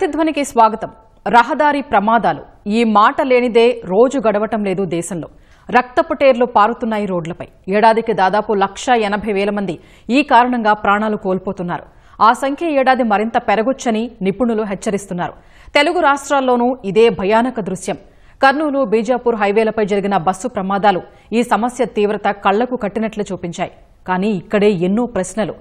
ప్రతిధ్వనికి స్వాగతం. రహదారి ప్రమాదాలు ఈ మాట లేనిదే రోజు గడవటం లేదు దేశంలో. రక్తపు టేర్లు పారుతున్నాయి రోడ్లపై. ఏడాదికి దాదాపు 1,80,000 మంది ఈ కారణంగా ప్రాణాలు కోల్పోతున్నారు. ఆ సంఖ్య ఏడాది మరింత పెరగొచ్చని నిపుణులు హెచ్చరిస్తున్నారు. తెలుగు రాష్ట్రాల్లోనూ ఇదే భయానక దృశ్యం. కర్నూలు బీజాపూర్ హైవేలపై జరిగిన బస్సు ప్రమాదాలు ఈ సమస్య తీవ్రత కళ్లకు కట్టినట్లు చూపించాయి. కానీ ఇక్కడే ఎన్నో ప్రశ్నలు.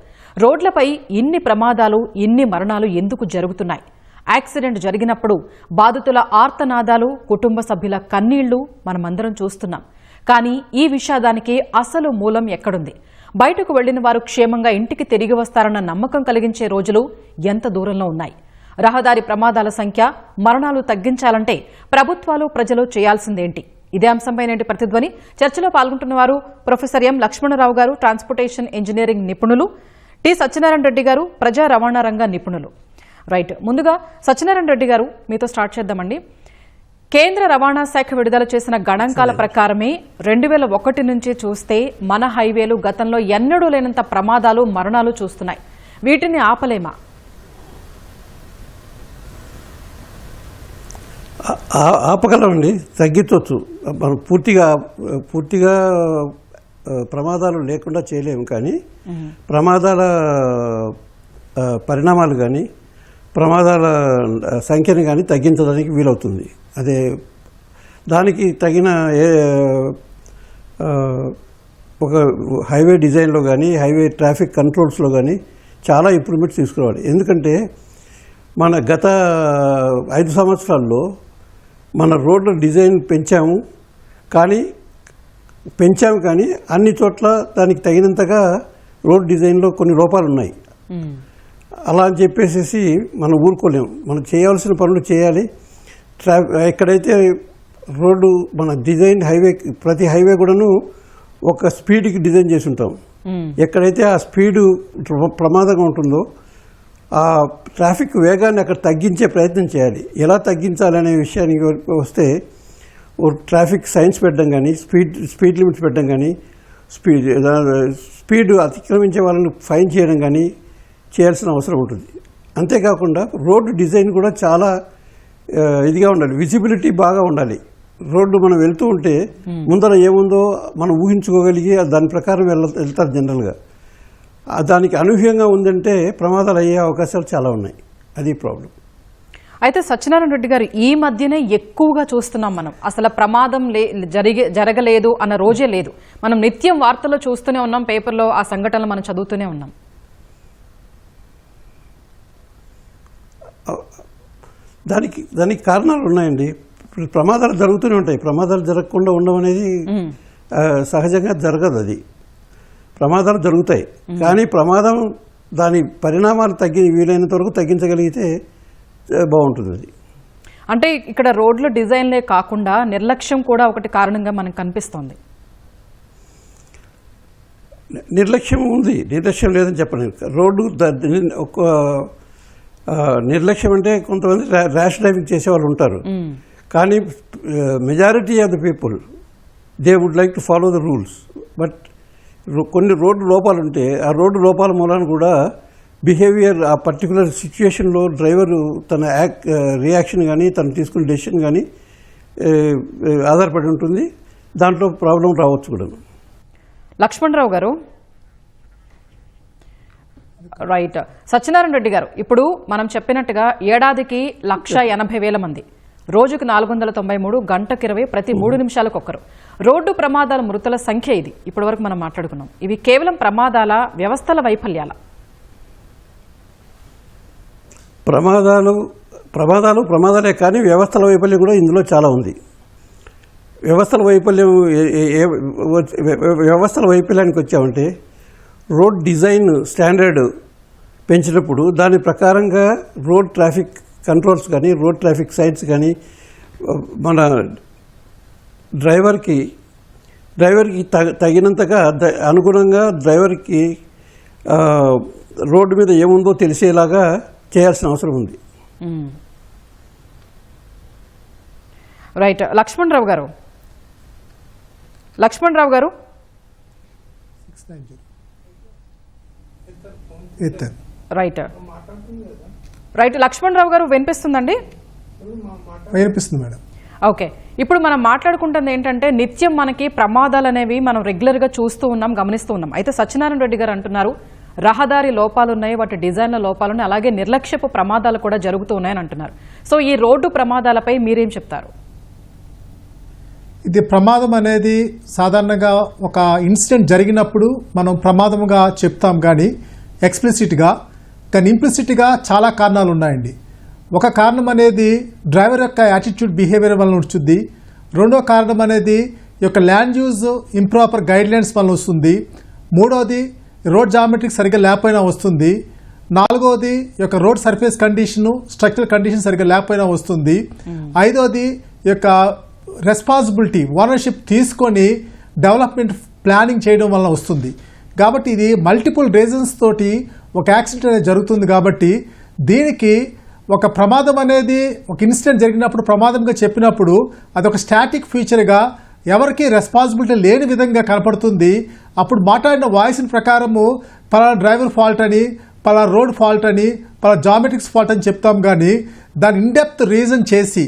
రోడ్లపై ఇన్ని ప్రమాదాలు, ఇన్ని మరణాలు ఎందుకు జరుగుతున్నాయి? యాక్సిడెంట్ జరిగినప్పుడు బాధితుల ఆర్తనాదాలు, కుటుంబ సభ్యుల కన్నీళ్లు మనమందరం చూస్తున్నాం. కానీ ఈ విషాదానికి అసలు మూలం ఎక్కడుంది? బయటకు వెళ్లిన వారు క్షేమంగా ఇంటికి తిరిగి వస్తారన్న నమ్మకం కలిగించే రోజులు ఎంత దూరంలో ఉన్నాయి? రహదారి ప్రమాదాల సంఖ్య, మరణాలు తగ్గించాలంటే ప్రభుత్వాలు, ప్రజలు చేయాల్సిందేంటి? ఇదే అంశంపై నేటి ప్రతిధ్వని చర్చలో పాల్గొంటున్న వారు ప్రొఫెసర్ ఎం లక్ష్మణరావు గారు, ట్రాన్స్పోర్టేషన్ ఇంజనీరింగ్ నిపుణులు, టి సత్యనారాయణ రెడ్డి గారు, ప్రజా రవాణా రంగ నిపుణులు. రైట్, ముందుగా సత్యనారాయణ రెడ్డి గారు మీతో స్టార్ట్ చేద్దామండి. కేంద్ర రవాణా శాఖ విడుదల చేసిన గణాంకాల ప్రకారమే 2001 నుంచి చూస్తే మన హైవేలు గతంలో ఎన్నడూ లేనంత ప్రమాదాలు, మరణాలు చూస్తున్నాయి. వీటిని ఆపలేమా? ఆపగలమండి, తగ్గించవచ్చు. మనం పూర్తిగా ప్రమాదాలు లేకుండా చేయలేము. కానీ ప్రమాదాల పరిణామాలు కానీ, ప్రమాదాల సంఖ్యను కానీ తగ్గించడానికి వీలవుతుంది. అదే దానికి తగిన ఒక హైవే డిజైన్లో కానీ, హైవే ట్రాఫిక్ కంట్రోల్స్లో కానీ చాలా ఇంప్రూవ్మెంట్స్ తీసుకురావాలి. ఎందుకంటే మన గత 5 సంవత్సరాల్లో మన రోడ్ల డిజైన్ పెంచాము, కానీ అన్ని చోట్ల దానికి తగినంతగా రోడ్ డిజైన్లో కొన్ని లోపాలు ఉన్నాయి. అలా అని చెప్పేసి మనం ఊరుకోలేము. మనం చేయాల్సిన పనులు చేయాలి. ఎక్కడైతే రోడ్డు మన డిజైన్ ప్రతి హైవే కూడాను ఒక స్పీడ్కి డిజైన్ చేసి ఉంటాం. ఎక్కడైతే ఆ స్పీడు ప్రమాదంగా ఉంటుందో ఆ ట్రాఫిక్ వేగాన్ని అక్కడ తగ్గించే ప్రయత్నం చేయాలి. ఎలా తగ్గించాలి అనే విషయానికి వస్తే ట్రాఫిక్ సైన్స్ పెట్టడం కానీ, స్పీడ్ లిమిట్స్ పెట్టడం కానీ, స్పీడ్ అతిక్రమించే వాళ్ళని ఫైన్ చేయడం కానీ చేయాల్సిన అవసరం ఉంటుంది. అంతేకాకుండా రోడ్డు డిజైన్ కూడా చాలా ఇదిగా ఉండాలి. విజిబిలిటీ బాగా ఉండాలి. రోడ్డు మనం వెళ్తూ ఉంటే ముందర ఏముందో మనం ఊహించుకోగలిగి దాని ప్రకారం వెళ్తారు జనరల్గా. దానికి అనూహ్యంగా ఉందంటే ప్రమాదాలు అయ్యే అవకాశాలు చాలా ఉన్నాయి. అది ప్రాబ్లం. అయితే సత్యనారాయణ రెడ్డి గారు, ఈ మధ్యనే ఎక్కువగా చూస్తున్నాం మనం. అసలు ప్రమాదం జరగలేదు అన్న రోజే లేదు. మనం నిత్యం వార్తల్లో చూస్తూనే ఉన్నాం, పేపర్లో ఆ సంఘటనలు మనం చదువుతూనే ఉన్నాం. దానికి కారణాలు ఉన్నాయండి. ప్రమాదాలు జరుగుతూనే ఉంటాయి. ప్రమాదాలు జరగకుండా ఉండడం అనేది సహజంగా జరగదు. అది ప్రమాదాలు జరుగుతాయి. కానీ ప్రమాదం దాని పరిణామాలు వీలైనంత వరకు తగ్గించగలిగితే బాగుంటుంది. అది అంటే ఇక్కడ రోడ్ల డిజైన్లే కాకుండా నిర్లక్ష్యం కూడా ఒకటి కారణంగా మనకు కనిపిస్తోంది. నిర్లక్ష్యం ఉంది, నిర్లక్ష్యం లేదని చెప్పలేదు. రోడ్డు ఒక నిర్లక్ష్యం అంటే కొంతమంది ర్యాష్ డ్రైవింగ్ చేసేవాళ్ళు ఉంటారు. కానీ majority of the people they would like to follow the rules. But కొన్ని రోడ్డు లోపాలు ఉంటే ఆ రోడ్డు లోపాల మూలాన కూడా బిహేవియర్, ఆ పర్టికులర్ సిచ్యుయేషన్లో డ్రైవరు తన రియాక్షన్ కానీ, తను తీసుకునే డెసిషన్ కానీ ఆధారపడి ఉంటుంది. దాంట్లో ప్రాబ్లం రావచ్చు కూడా. లక్ష్మణరావు గారు, రైట్. సత్యనారాయణ రెడ్డి గారు, ఇప్పుడు మనం చెప్పినట్టుగా ఏడాదికి 1,80,000 మంది, రోజుకు 493, గంటకు 20, ప్రతి 3 నిమిషాలకు ఒక్కరు. రోడ్డు ప్రమాదాల మృతుల సంఖ్య ఇది. ఇప్పటి వరకు మనం మాట్లాడుకున్నాం. ఇవి కేవలం ప్రమాదాల, వ్యవస్థల వైఫల్యాల? ప్రమాదాలే కానీ వ్యవస్థల వైఫల్యం కూడా ఇందులో చాలా ఉంది. వ్యవస్థల వైఫల్యానికి వచ్చామంటే రోడ్ డిజైన్ స్టాండర్డ్ పెంచినప్పుడు దాని ప్రకారంగా రోడ్ ట్రాఫిక్ కంట్రోల్స్ కానీ, రోడ్ ట్రాఫిక్ సైన్స్ కానీ మన డ్రైవర్కి తగినంతగా అనుగుణంగా డ్రైవర్కి రోడ్డు మీద ఏముందో తెలిసేలాగా చేయాల్సిన అవసరం ఉంది. రైట్. లక్ష్మణరావు గారు, రైట్. రైట్, లక్ష్మణ్ రావు గారు వినిపిస్తుందండి? వినిపిస్తుంది మేడం. ఓకే, ఇప్పుడు మనం మాట్లాడుకుంటుంది ఏంటంటే నిత్యం మనకి ప్రమాదాలు అనేవి మనం రెగ్యులర్గా చూస్తూ ఉన్నాం, గమనిస్తూ ఉన్నాం. అయితే సత్యనారాయణ రెడ్డి గారు అంటున్నారు రహదారి లోపాలున్నాయి, వాటి డిజైన్ల లోపాలున్నాయి, అలాగే నిర్లక్ష్యపు ప్రమాదాలు కూడా జరుగుతూ ఉన్నాయని అంటున్నారు. సో ఈ రోడ్డు ప్రమాదాలపై మీరేం చెప్తారు? ఇది ప్రమాదం అనేది సాధారణంగా ఒక ఇన్సిడెంట్ జరిగినప్పుడు మనం ప్రమాదంగా చెప్తాం కానీ ఎక్స్ప్లిసిట్గా, కానీ ఇంప్లిసిట్గా చాలా కారణాలు ఉన్నాయండి. ఒక కారణం అనేది డ్రైవర్ యొక్క యాటిట్యూడ్ బిహేవియర్ వలన వచ్చుద్ది. రెండో కారణం అనేది ఈ యొక్క ల్యాండ్ యూజ్ ఇంప్రాపర్ గైడ్లైన్స్ వలన వస్తుంది. మూడోది రోడ్ జామెట్రిక్ సరిగ్గా లేకపోయినా వస్తుంది. నాలుగోది ఈ యొక్క road surface condition, structural condition సరిగ్గా లేకపోయినా వస్తుంది. ఐదోది ఈ యొక్క రెస్పాన్సిబిలిటీ, ఓనర్షిప్ తీసుకొని డెవలప్మెంట్ ప్లానింగ్ చేయడం వలన వస్తుంది. కాబట్టి ఇది మల్టిపుల్ రీజన్స్ తోటి ఒక యాక్సిడెంట్ అనేది జరుగుతుంది. కాబట్టి దీనికి ఒక ప్రమాదం అనేది ఒక ఇన్సిడెంట్ జరిగినప్పుడు ప్రమాదంగా చెప్పినప్పుడు అదొక స్టాటిక్ ఫీచర్గా ఎవరికి రెస్పాన్సిబిలిటీ లేని విధంగా కనపడుతుంది. అప్పుడు మాట్లాడిన వాయిస్ ప్రకారము పలానా డ్రైవర్ ఫాల్ట్ అని, పలానా రోడ్ ఫాల్ట్ అని, పలానా జామెట్రిక్స్ ఫాల్ట్ అని చెప్తాం. కానీ దాని ఇన్డెప్త్ రీజన్ చేసి,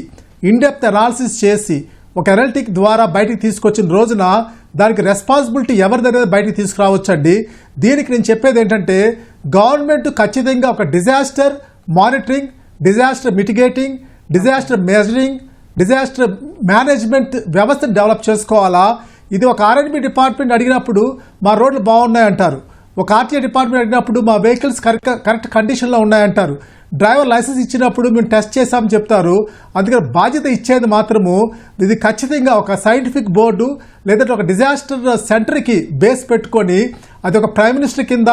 ఇన్డెప్త్ అనాలిసిస్ చేసి ఒక అనలిటిక్ ద్వారా బయటికి తీసుకొచ్చిన రోజున దానికి రెస్పాన్సిబిలిటీ ఎవరిదనేది బయటికి తీసుకురావచ్చండి. దీనికి నేను చెప్పేది ఏంటంటే గవర్నమెంట్ ఖచ్చితంగా ఒక disaster monitoring, disaster mitigating, disaster measuring, disaster management వ్యవస్థను డెవలప్ చేసుకోవాలా. ఇది ఒక ఆర్ఎండ్బి డిపార్ట్మెంట్ అడిగినప్పుడు మా రోడ్లు బాగున్నాయి అంటారు, ఒక ఆర్టీఏ డిపార్ట్మెంట్ అడిగినప్పుడు మా వెహికల్స్ కరెక్ట్ కండిషన్లో ఉన్నాయంటారు, డ్రైవర్ లైసెన్స్ ఇచ్చినప్పుడు మేము టెస్ట్ చేసామని చెప్తారు. అందుకని బాధ్యత ఇచ్చేది మాత్రము ఇది ఖచ్చితంగా ఒక సైంటిఫిక్ బోర్డు లేదంటే ఒక డిజాస్టర్ సెంటర్కి బేస్ పెట్టుకొని అది ఒక ప్రైమ్ మినిస్టర్ కింద,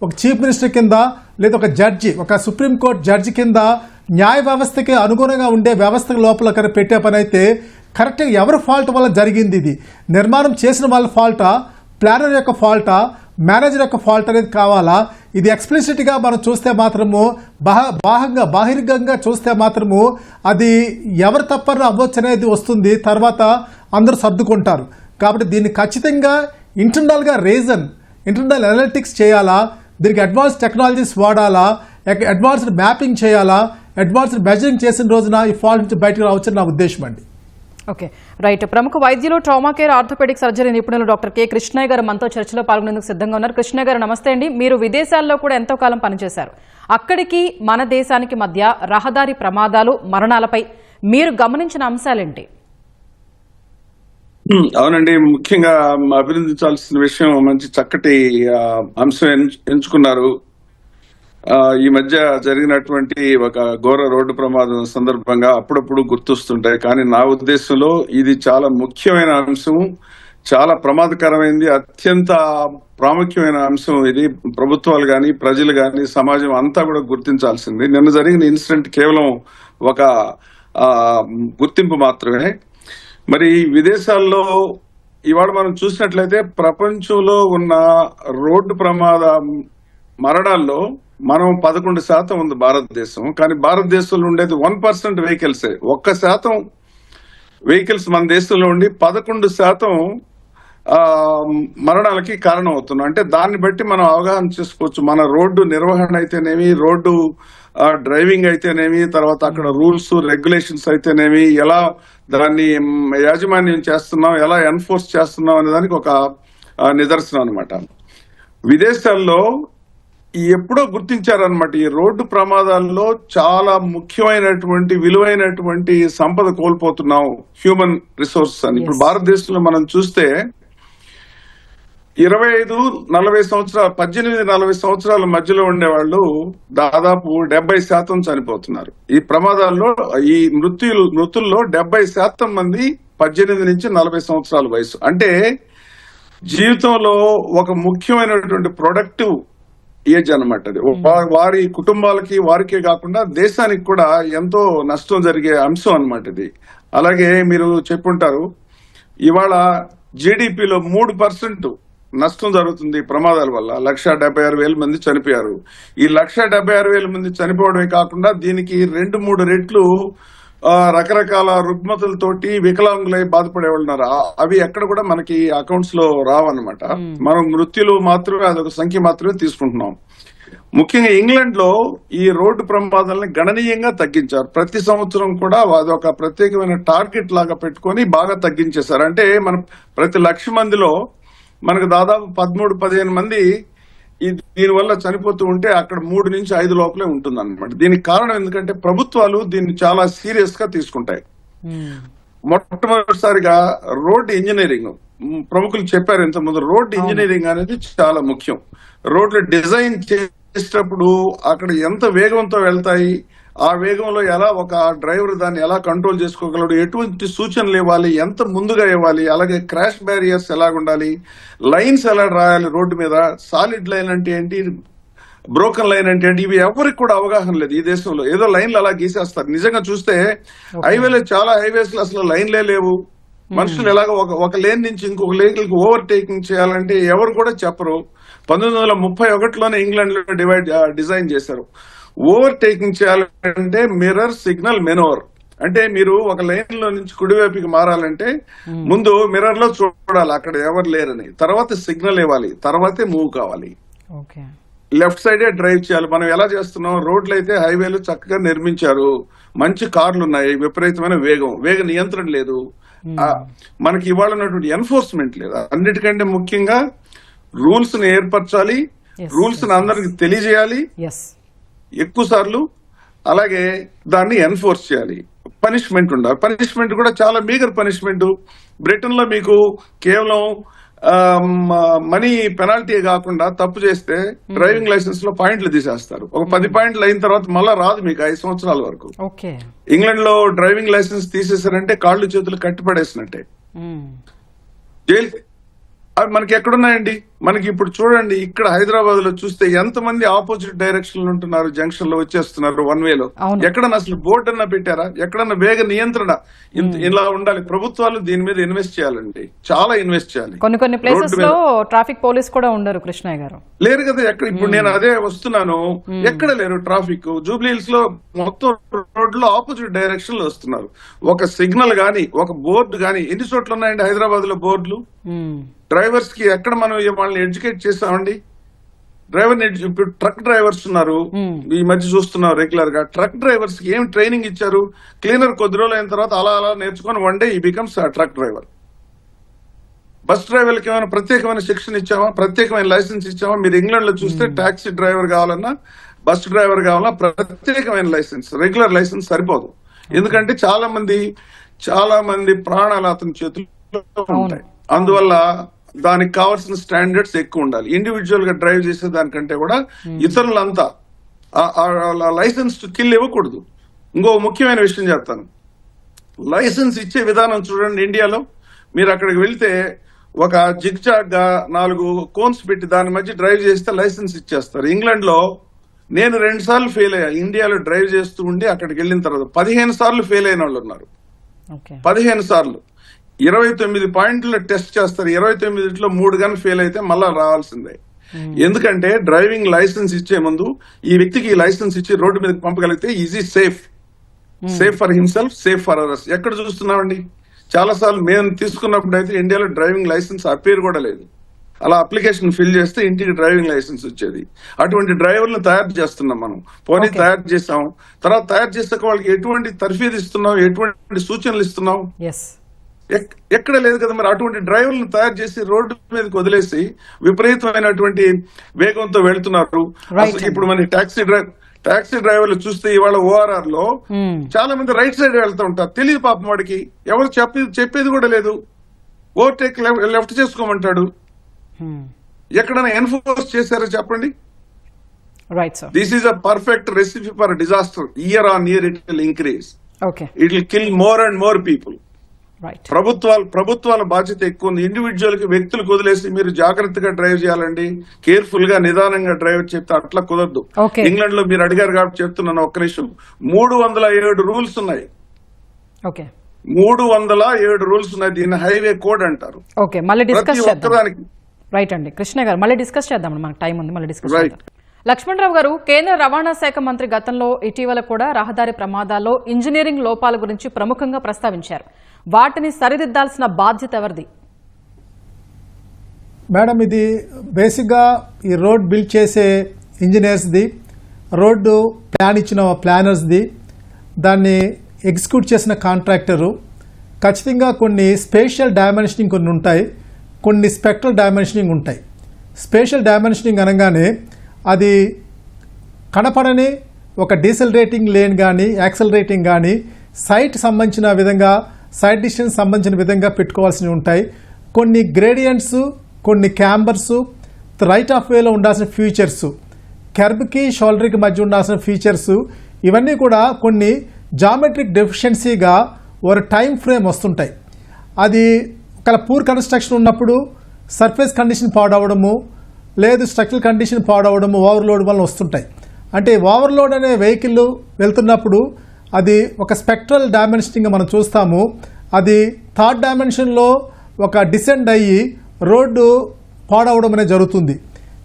ఒక చీఫ్ మినిస్టర్ కింద, లేదా ఒక జడ్జి, ఒక సుప్రీంకోర్టు జడ్జి కింద న్యాయ వ్యవస్థకి అనుగుణంగా ఉండే వ్యవస్థ లోపల పెట్టే పని అయితే కరెక్ట్గా ఎవరి ఫాల్ట్ వల్ల జరిగింది, ఇది నిర్మాణం చేసిన వాళ్ళ ఫాల్టా, ప్లానర్ యొక్క ఫాల్టా, మేనేజర్ యొక్క ఫాల్ట్ అనేది కావాలా. ఇది ఎక్స్ప్లిసిట్గా మనం చూస్తే మాత్రము బాహిర్గంగా చూస్తే మాత్రము అది ఎవరు తప్పని అవ్వచ్చు అనేది వస్తుంది. తర్వాత అందరూ సర్దుకుంటారు. కాబట్టి దీన్ని ఖచ్చితంగా ఇంటర్నల్గా ఇంటర్నల్ అనలిటిక్స్ చేయాలా, దీనికి అడ్వాన్స్ టెక్నాలజీస్ వాడాలా, అడ్వాన్స్డ్ మ్యాపింగ్ చేయాలా, అడ్వాన్స్డ్ మెజరింగ్ చేసిన రోజున ఈ ఫాల్ట్ నుంచి బయటకు రావచ్చని నా ఉద్దేశం అండి. Okay, right. ప్రముఖ వైద్యులు, ట్రామా కేర్, ఆర్థోపెడిక్ సర్జరీ నిపుణులు డాక్టర్ కె కృష్ణయ్య గారు మనతో చర్చలో పాల్గొనేందుకు సిద్ధంగా ఉన్నారు. కృష్ణయ్య గారు నమస్తే అండి. మీరు విదేశాల్లో కూడా ఎంతో కాలం పనిచేశారు. అక్కడికి మన దేశానికి మధ్య రహదారి ప్రమాదాలు, మరణాలపై మీరు గమనించిన అంశాలేంటి? అవునండి, ముఖ్యంగా అభినందించాల్సిన విషయం, మంచి చక్కటి అంశం ఎంచుకున్నారు. ఈ మధ్య జరిగినటువంటి ఒక ఘోర రోడ్డు ప్రమాదం సందర్భంగా అప్పుడప్పుడు గుర్తొస్తుంటాయి. కానీ నా ఉద్దేశంలో ఇది చాలా ముఖ్యమైన అంశం, చాలా ప్రమాదకరమైంది, అత్యంత ప్రాముఖ్యమైన అంశం. ఇది ప్రభుత్వాలు కానీ, ప్రజలు కానీ, సమాజం అంతా కూడా గుర్తించాల్సింది. నిన్న జరిగిన ఇన్సిడెంట్ కేవలం ఒక గుర్తింపు మాత్రమే. మరి విదేశాల్లో ఇవాళ మనం చూసినట్లయితే ప్రపంచంలో ఉన్న రోడ్డు ప్రమాద మరణాల్లో మనం 11% ఉంది భారతదేశం. కానీ భారతదేశంలో ఉండేది 1% వెహికల్సే. 1% వెహికల్స్ మన దేశంలో ఉండి 11% మరణాలకి కారణం అవుతున్నాం. అంటే దాన్ని బట్టి మనం అవగాహన చేసుకోవచ్చు. మన రోడ్డు నిర్వహణ అయితేనేమి, రోడ్డు డ్రైవింగ్ అయితేనేమి, తర్వాత అక్కడ రూల్స్ రెగ్యులేషన్స్ అయితేనేమి, ఎలా దాన్ని యాజమాన్యం చేస్తున్నాం, ఎలా ఎన్ఫోర్స్ చేస్తున్నాం అనే దానికి ఒక నిదర్శనం అనమాట. విదేశాల్లో ఎప్పుడో గుర్తించారనమాట, ఈ రోడ్డు ప్రమాదాల్లో చాలా ముఖ్యమైనటువంటి విలువైనటువంటి సంపద కోల్పోతున్నాం, హ్యూమన్ రిసోర్సెస్ అని. ఇప్పుడు భారతదేశంలో మనం చూస్తే 25-40 సంవత్సరాలు, 18-40 సంవత్సరాల మధ్యలో ఉండేవాళ్ళు దాదాపు 70% చనిపోతున్నారు. ఈ ప్రమాదాల్లో, ఈ మృతుల్లో 70% మంది 18 నుంచి 40 సంవత్సరాల వయసు. అంటే జీవితంలో ఒక ముఖ్యమైనటువంటి ప్రొడక్టివ్ ఏజ్ అనమాట అది. వారి కుటుంబాలకి, వారికే కాకుండా దేశానికి కూడా ఎంతో నష్టం జరిగే అంశం అనమాట ఇది. అలాగే మీరు చెప్పుంటారు, ఇవాళ జీడిపిలో 3% నష్టం జరుగుతుంది ప్రమాదాల వల్ల. 176,000 మంది చనిపోయారు. ఈ 176,000 మంది చనిపోవడమే కాకుండా దీనికి 2-3 రెట్లు రకరకాల రుగ్మతలతోటి వికలాంగులై బాధపడే వాళ్ళు ఉన్నారు. అవి ఎక్కడ కూడా మనకి అకౌంట్స్ లో రావన్నమాట. మనం మృత్యులు మాత్రమే, అదొక సంఖ్య మాత్రమే తీసుకుంటున్నాం. ముఖ్యంగా ఇంగ్లాండ్ లో ఈ రోడ్డు ప్రమాదాలని గణనీయంగా తగ్గించారు. ప్రతి సంవత్సరం కూడా అదొక ప్రత్యేకమైన టార్గెట్ లాగా పెట్టుకొని బాగా తగ్గించేశారు. అంటే మన ప్రతి 1,00,000 మందిలో మనకు దాదాపు 13-15 మంది దీనివల్ల చనిపోతూ ఉంటే అక్కడ 3 నుంచి 5 లోపలే ఉంటుంది అనమాట. దీనికి కారణం ఎందుకంటే ప్రభుత్వాలు దీన్ని చాలా సీరియస్ గా తీసుకుంటాయి. మొట్టమొదటిసారిగా రోడ్ ఇంజనీరింగ్ ప్రముఖులు చెప్పారు ఇంతకుముందు, రోడ్ ఇంజనీరింగ్ అనేది చాలా ముఖ్యం. రోడ్లు డిజైన్ చేసేటప్పుడు అక్కడ ఎంత వేగంతో వెళ్తాయి, ఆ వేగంలో ఎలా ఒక డ్రైవర్ దాన్ని ఎలా కంట్రోల్ చేసుకోగలడు, ఎటువంటి సూచనలు ఇవ్వాలి, ఎంత ముందుగా ఇవ్వాలి, అలాగే క్రాష్ బ్యారియర్స్ ఎలా ఉండాలి, లైన్స్ ఎలా రాయాలి రోడ్డు మీద, సాలిడ్ లైన్ అంటే ఏంటి, బ్రోకన్ లైన్ అంటే ఏంటి, ఇవి ఎవరికి కూడా అవగాహన లేదు ఈ దేశంలో. ఏదో లైన్లు అలా గీసేస్తారు. నిజంగా చూస్తే హైవేలో చాలా హైవేస్ లో అసలు లైన్లే లేవు. మనుషులు ఎలాగ ఒక లేన్ నుంచి ఇంకొక లేన్ కి ఓవర్టేకింగ్ చేయాలంటే ఎవరు కూడా చెప్పరు. 1931లోనే ఇంగ్లాండ్ లో డిజైన్ చేశారు. ఓవర్టేకింగ్ చేయాలంటే మిర్రర్ సిగ్నల్ మెనోవర్, అంటే మీరు ఒక లైన్ లో నుంచి కుడివైపుకి మారాలంటే ముందు మిర్రర్ లో చూడాలి అక్కడ ఎవరు లేరని, తర్వాత సిగ్నల్ ఇవ్వాలి, తర్వాతే మూవ్ కావాలి. లెఫ్ట్ సైడే డ్రైవ్ చేయాలి. మనం ఎలా చేస్తున్నాం, రోడ్లు అయితే హైవేలు చక్కగా నిర్మించారు, మంచి కార్లు ఉన్నాయి, విపరీతమైన వేగ నియంత్రణ లేదు, మనకి ఇవాళ ఉన్నటువంటి ఎన్ఫోర్స్మెంట్ లేదు. అన్నిటికంటే ముఖ్యంగా రూల్స్ ని ఏర్పరచాలి, రూల్స్ ని అందరికి తెలియజేయాలి ఎక్కువ సార్లు, అలాగే దాన్ని ఎన్ఫోర్స్ చేయాలి. పనిష్మెంట్ ఉండాలి. పనిష్మెంట్ కూడా చాలా మీగర్ పనిష్మెంట్. బ్రిటన్ లో మీకు కేవలం మనీ పెనాల్టీ కాకుండా తప్పు చేస్తే డ్రైవింగ్ లైసెన్స్ లో పాయింట్లు తీసేస్తారు. ఒక 10 పాయింట్లు అయిన తర్వాత మళ్ళా రాదు మీకు 5 సంవత్సరాల వరకు. ఇంగ్లాండ్ లో డ్రైవింగ్ లైసెన్స్ తీసేసారంటే కాళ్ళు చేతులు కట్టిపడేసినట్టే. జైలు అవి మనకి ఎక్కడున్నాయండి? మనకి ఇప్పుడు చూడండి, ఇక్కడ హైదరాబాద్ లో చూస్తే ఎంతమంది ఆపోజిట్ డైరెక్షన్ లో ఉంటున్నారు, జంక్షన్ లో వచ్చేస్తున్నారు వన్ వేలో. ఎక్కడన్నా అసలు బోర్డు అన్నా పెట్టారా? ఎక్కడన్నా వేగ నియంత్రణ ఇలా ఉండాలి. ప్రభుత్వాలు దీని మీద ఇన్వెస్ట్ చేయాలండి, చాలా ఇన్వెస్ట్ చేయాలి. కొన్ని ప్లేసెస్ లో ట్రాఫిక్ పోలీస్ కూడా ఉండరు కృష్ణయ్య గారు, లేరు కదా ఎక్కడ. ఇప్పుడు నేను అదే వస్తున్నాను, ఎక్కడ లేరు ట్రాఫిక్. జూబ్లీ హిల్స్ లో మొత్తం రోడ్లు ఆపోజిట్ డైరెక్షన్ లో వస్తున్నారు. ఒక సిగ్నల్ గానీ ఒక బోర్డు గానీ ఎన్ని చోట్ల ఉన్నాయండి హైదరాబాద్ లో బోర్డులు? డ్రైవర్స్ కి ఎక్కడ మనం వాళ్ళని ఎడ్యుకేట్ చేస్తామండి? ఇప్పుడు ట్రక్ డ్రైవర్స్ ఉన్నారు, ఈ మధ్య చూస్తున్నాం రెగ్యులర్ గా. ట్రక్ డ్రైవర్స్ కి ఏం ట్రైనింగ్ ఇచ్చారు? క్లీనర్ కొద్ది రోజులు అయిన తర్వాత అలా నేర్చుకుని వన్ డే ఈ బికమ్స్ ట్రక్ డ్రైవర్. బస్ డ్రైవర్లకి ఏమైనా ప్రత్యేకమైన శిక్షణ ఇచ్చామా? ప్రత్యేకమైన లైసెన్స్ ఇచ్చామా? మీరు ఇంగ్లాండ్ లో చూస్తే టాక్సీ డ్రైవర్ కావాలన్నా, బస్ డ్రైవర్ కావాలన్నా ప్రత్యేకమైన లైసెన్స్, రెగ్యులర్ లైసెన్స్ సరిపోదు. ఎందుకంటే చాలా మంది ప్రాణాలు అతని చేతుల్లో ఉంటాయి. అందువల్ల దానికి కావాల్సిన స్టాండర్డ్స్ ఎక్కువ ఉండాలి. ఇండివిజువల్ గా డ్రైవ్ చేసే దానికంటే కూడా ఇతరులంతా లైసెన్స్ టు కిల్ ఇవ్వకూడదు. ఇంకో ముఖ్యమైన విషయం చెప్తాను. లైసెన్స్ ఇచ్చే విధానం చూడండి. ఇండియాలో మీరు అక్కడికి వెళ్తే ఒక జిగ్జాగ్ గా 4 కోన్స్ పెట్టి దాని మధ్య డ్రైవ్ చేస్తే లైసెన్స్ ఇచ్చేస్తారు. ఇంగ్లాండ్ లో నేను 2 సార్లు ఫెయిల్ అయ్యా. ఇండియాలో డ్రైవ్ చేస్తూ ఉండి అక్కడికి వెళ్ళిన తర్వాత 15 సార్లు ఫెయిల్ అయిన వాళ్ళు ఉన్నారు. 15 సార్లు 29 పాయింట్లు టెస్ట్ చేస్తారు. 29లో 3 గన్ ఫెయిల్ అయితే మళ్ళా రావాల్సిందే. ఎందుకంటే డ్రైవింగ్ లైసెన్స్ ఇచ్చే ముందు ఈ వ్యక్తికి ఈ లైసెన్స్ ఇచ్చి రోడ్డు మీదకి పంపగలిగితే is he safe for himself, safe for others. ఎక్కడ చూస్తున్నామండి? చాలా సార్లు మేము తీసుకున్నప్పుడు అయితే ఇండియాలో డ్రైవింగ్ లైసెన్స్ ఆ పేరు కూడా లేదు. అలా అప్లికేషన్ ఫిల్ చేస్తే ఇంటికి డ్రైవింగ్ లైసెన్స్ వచ్చేది. అటువంటి డ్రైవర్లను తయారు చేస్తున్నాం మనం. పోనీ తయారు చేస్తాం, తర్వాత తయారు చేసాక వాళ్ళకి ఎటువంటి తర్ఫీదు ఇస్తున్నాం, ఎటువంటి సూచనలు ఇస్తున్నాం? ఎక్కడ లేదు కదా. మరి అటువంటి డ్రైవర్లను తయారు చేసి రోడ్డు మీదకి వదిలేసి విపరీతమైనటువంటి వేగంతో వెళ్తున్నారు. ఇప్పుడు మన టాక్సీ డ్రైవర్లు చూస్తే ఇవాళ ORR లో చాలా మంది రైట్ సైడ్ వెళ్తూ ఉంటారు. తెలియదు పాపం వాడికి, ఎవరు చెప్పేది కూడా లేదు. ఓవర్టేక్ లెఫ్ట్ చేసుకోమంటాడు. ఎక్కడైనా ఎన్ఫోర్స్ చేశారో చెప్పండి? This is a perfect recipe for disaster. Year on year it will increase, it will kill more and more people. ప్రభుత్వాల బాధ్యత ఎక్కువ ఉంది. ఇండివిజువల్ కి వ్యక్తులకు వదిలేసి మీరు జాగ్రత్తగా డ్రైవ్ చేయాలండి, కేర్ఫుల్ గా నిదానంగా డ్రైవ్ చెప్తే అట్లా కుదరదు. ఇంగ్లాండ్ లో మీరు అడిగారు కాబట్టి చెప్తున్నాను, ఒక్క నిమిషం. 307 రూల్స్ ఉన్నాయి. 307 రూల్స్ ఉన్నాయి. దీన్ని హైవే కోడ్ అంటారు. రైట్ అండి కృష్ణ గారు, మళ్ళీ డిస్కస్ చేద్దాం, మనకు టైం ఉంది, మళ్ళీ డిస్కస్ చేద్దాం. లక్ష్మణరావు గారు, కేంద్ర రవాణా శాఖ మంత్రి గతంలో ఇటీవల కూడా రహదారి ప్రమాదాల్లో ఇంజనీరింగ్ లోపాల గురించి ప్రముఖంగా ప్రస్తావించారు. వాటిని సరిదిద్దాల్సిన బాధ్యత ఎవరిది? మేడం, ఇది బేసిక్గా ఈ రోడ్ బిల్డ్ చేసే ఇంజనీర్స్ది, రోడ్డు ప్లాన్ ఇచ్చిన ప్లానర్స్ది, దాన్ని ఎగ్జిక్యూట్ చేసిన కాంట్రాక్టరు, ఖచ్చితంగా కొన్ని స్పేషియల్ డైమెన్షనింగ్ కొన్ని ఉంటాయి, కొన్ని స్పెక్ట్రల్ డైమెన్షనింగ్ ఉంటాయి. స్పేషియల్ డైమెన్షనింగ్ అనగానే అది కనపడని ఒక డీసెలరేటింగ్ లేన్ కానీ యాక్సలరేటింగ్ కానీ సైట్ సంబంధించిన విధంగా, సైట్ డిస్టెన్స్ సంబంధించిన విధంగా పెట్టుకోవాల్సినవి ఉంటాయి. కొన్ని గ్రేడియంట్స్, కొన్ని క్యాంబర్స్, రైట్ ఆఫ్ వేలో ఉండాల్సిన ఫీచర్స్, కర్బ్కి షోల్డర్కి మధ్య ఉండాల్సిన ఫీచర్స్, ఇవన్నీ కూడా కొన్ని జామెట్రిక్ డెఫిషియన్సీగా ఒక టైం ఫ్రేమ్ వస్తుంటాయి. అది ఒక పూర్ కన్స్ట్రక్షన్ ఉన్నప్పుడు సర్ఫేస్ కండిషన్ పాడవడము, లేదు స్ట్రక్చరల్ కండిషన్ పాడవడము, ఓవర్లోడ్ వల్ల వస్తుంటాయి. అంటే ఓవర్లోడ్ అనే వెహికల్ వెళ్తున్నప్పుడు అది ఒక స్పెక్ట్రల్ డైమెన్షనింగ్ మనం చూస్తాము. అది థర్డ్ డైమెన్షన్లో ఒక డిసెండ్ అయ్యి రోడ్డు పాడవడం అనేది జరుగుతుంది.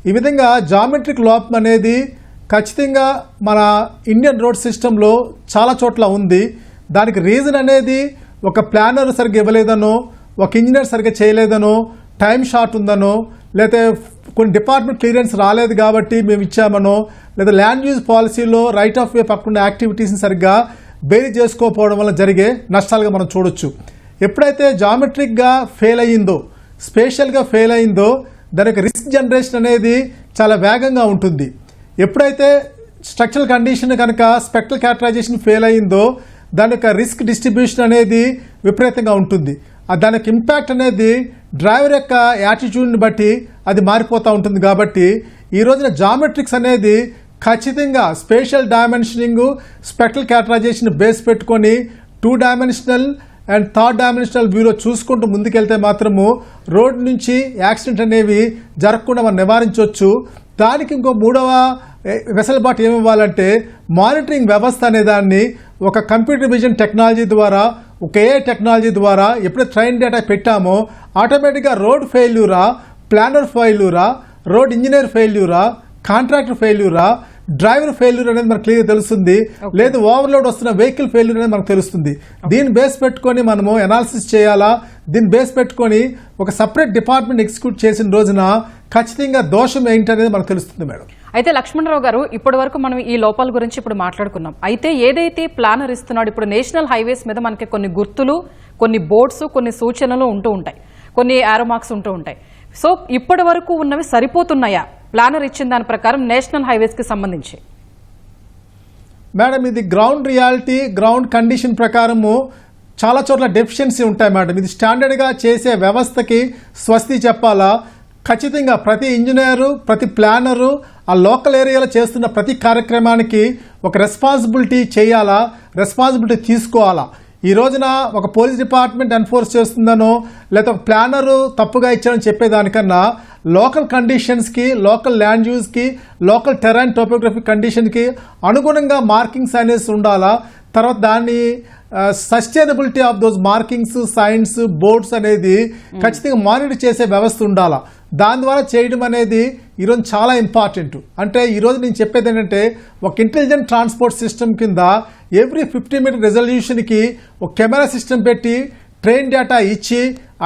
ఈ విధంగా జామెట్రిక్ లోపం అనేది ఖచ్చితంగా మన ఇండియన్ రోడ్ సిస్టంలో చాలా చోట్ల ఉంది. దానికి రీజన్ అనేది ఒక ప్లానర్ సరిగ్గా ఇవ్వలేదనో, ఒక ఇంజనీర్ సరిగ్గా చేయలేదనో, టైం షార్ట్ ఉందనో, లేదా కొన్ని డిపార్ట్మెంట్ క్లియరెన్స్ రాలేదు కాబట్టి మేము ఇచ్చామనో, లేదా ల్యాండ్ యూజ్ పాలసీలో రైట్ ఆఫ్ వే పక్కన యాక్టివిటీస్ని సరిగ్గా బేరీ చేసుకోకపోవడం వల్ల జరిగే నష్టాలుగా మనం చూడొచ్చు. ఎప్పుడైతే జామెట్రిక్గా ఫెయిల్ అయ్యిందో, స్పేషియల్గా ఫెయిల్ అయిందో, దానికి రిస్క్ జనరేషన్ అనేది చాలా వేగంగా ఉంటుంది. ఎప్పుడైతే స్ట్రక్చరల్ కండిషన్ కనుక స్పెక్ట్రల్ క్యారెక్టరైజేషన్ ఫెయిల్ అయ్యిందో, దాని యొక్క రిస్క్ డిస్ట్రిబ్యూషన్ అనేది విపరీతంగా ఉంటుంది. దానికి ఇంపాక్ట్ అనేది డ్రైవర్ యొక్క యాటిట్యూడ్ని బట్టి అది మారిపోతూ ఉంటుంది. కాబట్టి ఈ రోజున జామెట్రిక్స్ అనేది ఖచ్చితంగా spatial dimensioning, spectral characterization base పెట్టుకొని 2 డైమెన్షనల్ అండ్ థర్డ్ డైమెన్షనల్ వ్యూలో చూసుకుంటూ ముందుకెళ్తే మాత్రము రోడ్ నుంచి యాక్సిడెంట్ అనేవి జరగకుండా మనం నివారించవచ్చు. దానికి ఇంకో మూడవ వెసలుబాటు ఏమి ఇవ్వాలంటే మానిటరింగ్ వ్యవస్థ అనే దాన్ని ఒక కంప్యూటర్ విజన్ టెక్నాలజీ ద్వారా, ఒక ఏఐ టెక్నాలజీ ద్వారా ఎప్పుడైతే ట్రైన్ డేటా పెట్టామో ఆటోమేటిక్గా రోడ్ ఫెయిల్యూరా, ప్లానర్ ఫెయిల్యూరా, రోడ్ ఇంజనీర్ ఫెయిల్యూరా, కాంట్రాక్టర్ ఫెయిల్యూరా, డ్రైవర్ ఫెయిల్యూర్ అనేది మనకు క్లియర్గా తెలుస్తుంది. లేదు ఓవర్లోడ్ వస్తున్న వెహికల్ ఫెయిల్యూర్ అనేది మనకు తెలుస్తుంది. దీన్ని బేస్ పెట్టుకొని మనము అనాలిసిస్ చేయాలా, దీన్ని బేస్ పెట్టుకొని ఒక సపరేట్ డిపార్ట్మెంట్ ఎగ్జిక్యూట్ చేసిన రోజున ఖచ్చితంగా దోషం ఏంటనేది మనకు తెలుస్తుంది మేడం. అయితే లక్ష్మణరావు గారు, ఇప్పటి వరకు మనం ఈ లోపాల గురించి ఇప్పుడు మాట్లాడుకున్నాం. అయితే ఏదైతే ప్లానర్ ఇస్తున్నాడు, ఇప్పుడు నేషనల్ హైవేస్ మీద మనకి కొన్ని గుర్తులు, కొన్ని బోర్డ్స్, కొన్ని సూచనలు ఉంటూ ఉంటాయి, కొన్ని యారో మార్క్స్ ఉంటూ ఉంటాయి. సో ఇప్పటి వరకు ఉన్నవి సరిపోతున్నాయా ప్లానర్ ఇచ్చిన దాని ప్రకారం నేషనల్ హైవేస్కి సంబంధించి? మేడం, ఇది గ్రౌండ్ రియాలిటీ, గ్రౌండ్ కండిషన్ ప్రకారము చాలా చోట్ల డెఫిషియన్సీ ఉంటాయి మేడం. ఇది స్టాండర్డ్గా చేసే వ్యవస్థకి స్వస్తి చెప్పాలా. ఖచ్చితంగా ప్రతి ఇంజనీరు, ప్రతి ప్లానరు ఆ లోకల్ ఏరియాలో చేస్తున్న ప్రతి కార్యక్రమానికి ఒక రెస్పాన్సిబిలిటీ చేయాలా, రెస్పాన్సిబిలిటీ తీసుకోవాలా. ఈ రోజున ఒక పోలీస్ డిపార్ట్మెంట్ ఎన్ఫోర్స్ చేస్తుందనో, లేదా ఒక ప్లానరు తప్పుగా ఇచ్చాడని చెప్పేదానికన్నా లోకల్ కండిషన్స్కి, లోకల్ ల్యాండ్ యూజ్కి, లోకల్ టెరైన్ టోపోగ్రఫిక్ కండిషన్కి అనుగుణంగా మార్కింగ్స్ అనేసి ఉండాలా. తర్వాత దాన్ని sustainability of those markings, signs, boards అనేది ఖచ్చితంగా మానిటర్ చేసే వ్యవస్థ ఉండాలా. దాని ద్వారా చేయడం అనేది ఈరోజు చాలా ఇంపార్టెంట్. అంటే ఈరోజు నేను చెప్పేది ఏంటంటే ఒక ఇంటెలిజెంట్ ట్రాన్స్పోర్ట్ సిస్టమ్ కింద ఎవ్రీ 50 మీటర్ రెజల్యూషన్కి ఒక కెమెరా సిస్టమ్ పెట్టి ట్రైన్ డేటా ఇచ్చి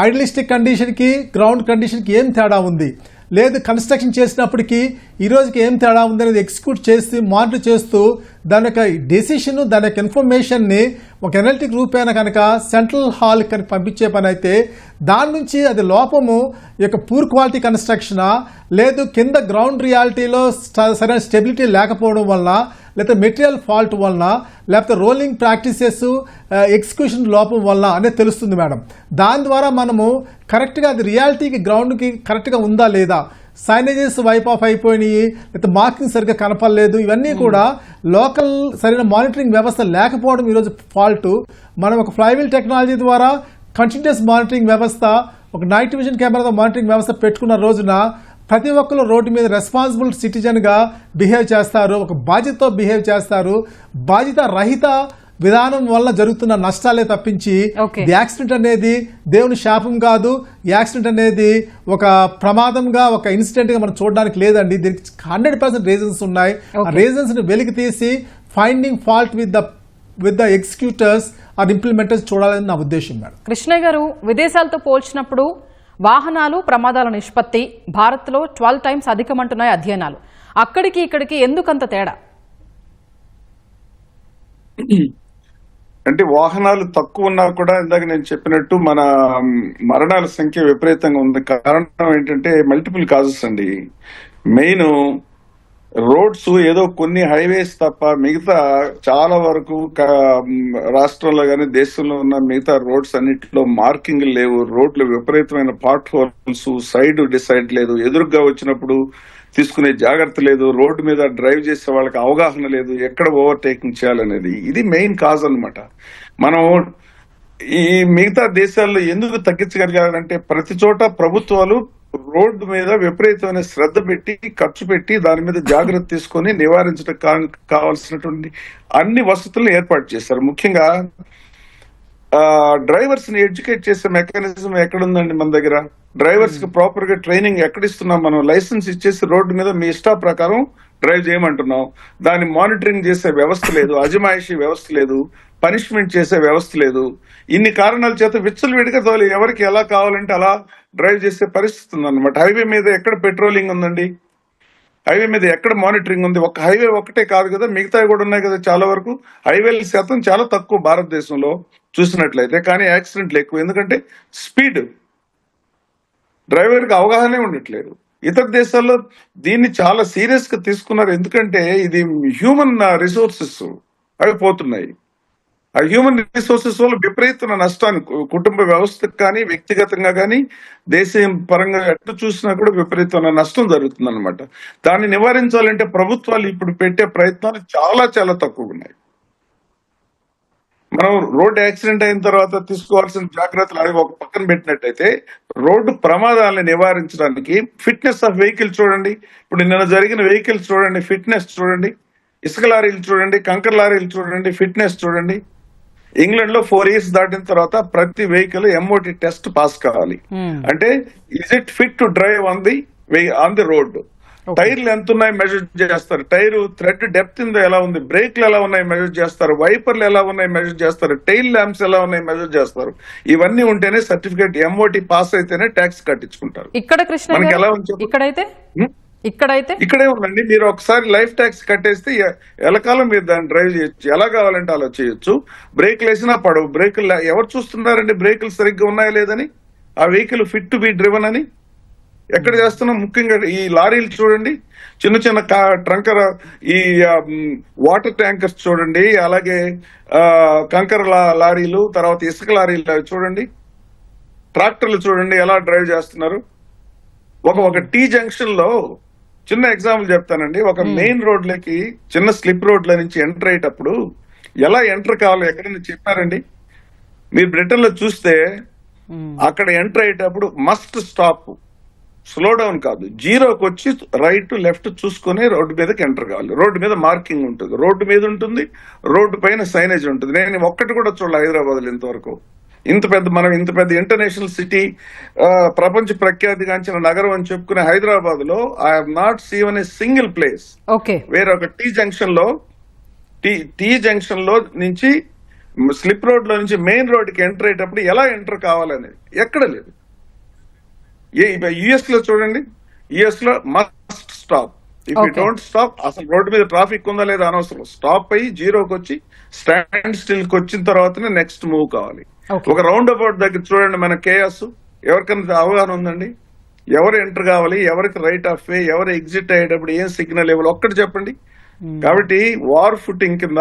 ఐడియలిస్టిక్ కండిషన్కి, గ్రౌండ్ కండిషన్కి ఏం తేడా ఉంది, లేదు కన్స్ట్రక్షన్ చేసినప్పటికీ ఈ రోజుకి ఏం తేడా ఉంది అనేది ఎగ్జిక్యూట్ చేసి మానిటర్ చేస్తూ దాని యొక్క డెసిషన్, దాని యొక్క ఇన్ఫర్మేషన్ని ఒక ఎనలిటిక్ రూపేణ కనుక సెంట్రల్ హాల్ కనుక పంపించే పని అయితే దాని నుంచి అది లోపము యొక్క పూర్ క్వాలిటీ కన్స్ట్రక్షనా, లేదు కింద గ్రౌండ్ రియాలిటీలో సరైన స్టెబిలిటీ లేకపోవడం వలన, లేకపోతే మెటీరియల్ ఫాల్ట్ వలన, లేకపోతే రోలింగ్ ప్రాక్టీసెస్ ఎగ్జిక్యూషన్ లోపం వలన అనేది తెలుస్తుంది మేడం. దాని ద్వారా మనము కరెక్ట్గా అది రియాలిటీకి, గ్రౌండ్కి కరెక్ట్గా ఉందా లేదా, సైనేజెస్ వైప్ ఆఫ్ అయిపోయినాయి, లేకపోతే మార్కింగ్ సరిగ్గా కనపడలేదు, ఇవన్నీ కూడా లోకల్ సరైన మానిటరింగ్ వ్యవస్థ లేకపోవడం ఈరోజు ఫాల్ట్. మనం ఒక ఫ్లైవీల్ టెక్నాలజీ ద్వారా కంటిన్యూస్ మానిటరింగ్ వ్యవస్థ, ఒక నైట్ విజన్ కెమెరాతో మానిటరింగ్ వ్యవస్థ పెట్టుకున్న రోజున ప్రతి ఒక్కరు రోడ్డు మీద రెస్పాన్సిబుల్ సిటిజన్గా బిహేవ్ చేస్తారు, ఒక బాధ్యతతో బిహేవ్ చేస్తారు. బాధ్యత రహిత విధానం వల్ల జరుగుతున్న నష్టాలే తప్పించి యాక్సిడెంట్ అనేది దేవుని శాపం కాదు. యాక్సిడెంట్ అనేది ఒక ప్రమాదంగా, ఒక ఇన్సిడెంట్ గా మనం చూడడానికి లేదండి. దీనికి 100% రీజన్స్ ఉన్నాయి. ఆ రీజన్స్ ని వెలికి తీసి finding fault with the executors or implementers చూడాలని నా ఉద్దేశం మేడం. కృష్ణయ్య గారు, విదేశాలతో పోల్చినప్పుడు వాహనాలు ప్రమాదాల నిష్పత్తి భారత్లో 12 టైమ్స్ అధికమంటున్నాయి అధ్యయనాలు. అక్కడికి ఇక్కడికి ఎందుకంత తేడా? అంటే వాహనాలు తక్కువ ఉన్నా కూడా ఇందాక నేను చెప్పినట్టు మన మరణాల సంఖ్య విపరీతంగా ఉంది. కారణం ఏంటంటే మల్టిపుల్ కాజెస్ అండి. మెయిన్ రోడ్స్ ఏదో కొన్ని హైవేస్ తప్ప మిగతా చాలా వరకు రాష్ట్రంలో కానీ దేశంలో ఉన్న మిగతా రోడ్స్ అన్నిటిలో మార్కింగ్ లేవు. రోడ్లు విపరీతమైన పార్ట్ హోల్స్, సైడ్ డిసైడ్ లేదు, ఎదురుగా వచ్చినప్పుడు తీసుకునే జాగ్రత్త లేదు, రోడ్డు మీద డ్రైవ్ చేసే వాళ్ళకి అవగాహన లేదు, ఎక్కడ ఓవర్టేకింగ్ చేయాలనేది. ఇది మెయిన్ కాజ్ అన్నమాట. మనం ఈ మిగతా దేశాల్లో ఎందుకు తగ్గించగలిగారంటే ప్రతి చోట ప్రభుత్వాలు రోడ్డు మీద విపరీతమైన శ్రద్ధ పెట్టి, ఖర్చు పెట్టి, దాని మీద జాగ్రత్త తీసుకొని నివారించడం కావాల్సినటువంటి అన్ని వసతులను ఏర్పాటు చేశారు. ముఖ్యంగా డ్రైవర్స్ ని ఎడ్యుకేట్ చేసే మెకానిజం ఎక్కడుందండి మన దగ్గర? డ్రైవర్స్ కి ప్రాపర్ గా ట్రైనింగ్ ఎక్కడిస్తున్నాం మనం? లైసెన్స్ ఇచ్చేసి రోడ్డు మీద మీ ఇష్టా ప్రకారం డ్రైవ్ చేయమంటున్నాం. దాన్ని మానిటరింగ్ చేసే వ్యవస్థ లేదు, అజమాయిషీ వ్యవస్థ లేదు, పనిష్మెంట్ చేసే వ్యవస్థ లేదు. ఇన్ని కారణాల చేత విచ్చలవిడిగా తోలి ఎవరికి ఎలా కావాలంటే అలా డ్రైవ్ చేసే పరిస్థితి ఉందన్నమాట. హైవే మీద ఎక్కడ పెట్రోలింగ్ ఉందండి? హైవే మీద ఎక్కడ మానిటరింగ్ ఉంది? ఒక హైవే ఒకటే కాదు కదా, మిగతా కూడా ఉన్నాయి కదా. చాలా వరకు హైవేల శాతం చాలా తక్కువ భారతదేశంలో చూసినట్లయితే, కానీ యాక్సిడెంట్లు ఎక్కువ. ఎందుకంటే స్పీడ్, డ్రైవర్ కి అవగాహనే ఉండట్లేదు. ఇతర దేశాల్లో దీన్ని చాలా సీరియస్ గా తీసుకున్నారు. ఎందుకంటే ఇది హ్యూమన్ రిసోర్సెస్ అవి పోతున్నాయి. ఆ హ్యూమన్ రిసోర్సెస్ వల్ల విపరీతమైన నష్టాన్ని కుటుంబ వ్యవస్థకు కానీ, వ్యక్తిగతంగా కానీ, దేశం పరంగా ఎట్లా చూసినా కూడా విపరీతమైన నష్టం జరుగుతుంది అనమాట. దాన్ని నివారించాలంటే ప్రభుత్వాలు ఇప్పుడు పెట్టే ప్రయత్నాలు చాలా చాలా తక్కువ ఉన్నాయి. మనం రోడ్డు యాక్సిడెంట్ అయిన తర్వాత తీసుకోవాల్సిన జాగ్రత్తలు అవి ఒక పక్కన పెట్టినట్టయితే, రోడ్డు ప్రమాదాలను నివారించడానికి ఫిట్నెస్ ఆఫ్ వెహికల్ చూడండి. ఇప్పుడు నిన్న జరిగిన వెహికల్స్ చూడండి, ఫిట్నెస్ చూడండి. ఇసుక లారీలు చూడండి, కంకర లారీలు చూడండి, ఫిట్నెస్ చూడండి. ఇంగ్లాండ్ లో 4 years దాటిన తర్వాత ప్రతి వెహికల్ MOT టెస్ట్ పాస్ కావాలి. అంటే is it fit to drive on the road? టైర్లు ఎంత ఉన్నాయి మెజర్ చేస్తారు, టైర్ థ్రెడ్ డెప్త్ ఎలా ఉంది, బ్రేక్లు ఎలా ఉన్నాయి మెజర్ చేస్తారు, వైపర్లు ఎలా ఉన్నాయి మెజర్ చేస్తారు, టైల్ ల్యాంప్స్ ఎలా ఉన్నాయి మెజర్ చేస్తారు. ఇవన్నీ ఉంటేనే సర్టిఫికేట్ MOT పాస్ అయితేనే ట్యాక్స్ కట్టించుకుంటారు. ఇక్కడ కృష్ణ మనకి ఎలా ఉంది? ఇక్కడే ఉందండి. మీరు ఒకసారి లైఫ్ ట్యాక్స్ కట్టేస్తే ఎలకాలం మీరు దాన్ని డ్రైవ్ చేయొచ్చు, ఎలా కావాలంటే అలా చేయొచ్చు. బ్రేక్లు వేసినా పడవు. బ్రేకులు ఎవరు చూస్తున్నారండి బ్రేకులు సరిగ్గా ఉన్నాయా లేదని? ఆ vehicle fit to be driven అని ఎక్కడ చేస్తున్నాం? ముఖ్యంగా ఈ లారీలు చూడండి, చిన్న చిన్న ట్రంకర్, ఈ వాటర్ ట్యాంకర్స్ చూడండి, అలాగే కంకర లారీలు, తర్వాత ఇసుక లారీలు అవి చూడండి, ట్రాక్టర్లు చూడండి ఎలా డ్రైవ్ చేస్తున్నారు. ఒక టీ జంక్షన్ లో చిన్న ఎగ్జాంపుల్ చెప్తానండి. ఒక మెయిన్ రోడ్లకి చిన్న స్లిప్ రోడ్ల నుంచి ఎంటర్ అయ్యేటప్పుడు ఎలా ఎంటర్ కావాలో ఎక్కడైనా చెప్పారండి? మీరు బ్రిటన్ లో చూస్తే అక్కడ ఎంటర్ అయ్యేటప్పుడు మస్ట్ స్టాప్, స్లో డౌన్ కాదు, జీరోకి వచ్చి రైట్ లెఫ్ట్ చూసుకుని రోడ్డు మీదకి ఎంటర్ కావాలి. రోడ్డు మీద మార్కింగ్ ఉంటుంది, రోడ్డు మీద ఉంటుంది, రోడ్డు పైన సైనేజ్ ఉంటుంది. నేను ఒక్కటి కూడా చూడాలి హైదరాబాద్ లో ఇంతవరకు. ఇంత పెద్ద ఇంటర్నేషనల్ సిటీ, ప్రపంచ ప్రఖ్యాతిగాంచిన నగరం అని చెప్పుకునే హైదరాబాద్ లో I have not seen a single place వేరే ఒక టీ జంక్షన్ లో నుంచి స్లిప్ రోడ్ లో నుంచి మెయిన్ రోడ్ కి ఎంటర్ అయ్యేటప్పుడు ఎలా ఎంటర్ కావాలనేది ఎక్కడ లేదు. యుఎస్ లో చూడండి, యుఎస్ లో must stop, if you don't stop, అసలు రోడ్డు మీద ట్రాఫిక్ ఉందా లేదా అనవసరం, స్టాప్ అయ్యి జీరోకి వచ్చి స్టాండ్ స్టిల్ కి వచ్చిన తర్వాతనే నెక్స్ట్ మూవ్ కావాలి. ఒక రౌండ్ అబౌట్ దగ్గర చూడండి, మన కేయాస్ ఎవరికైనా అవగాహన ఉందండి? ఎవరు ఎంటర్ కావాలి, ఎవరికి రైట్ ఆఫ్ వే, ఎవరు ఎగ్జిట్ అయ్యేటప్పుడు ఏం సిగ్నల్ ఇవ్వాలి, ఒక్కటి చెప్పండి. కాబట్టి వార్ ఫుటింగ్ కింద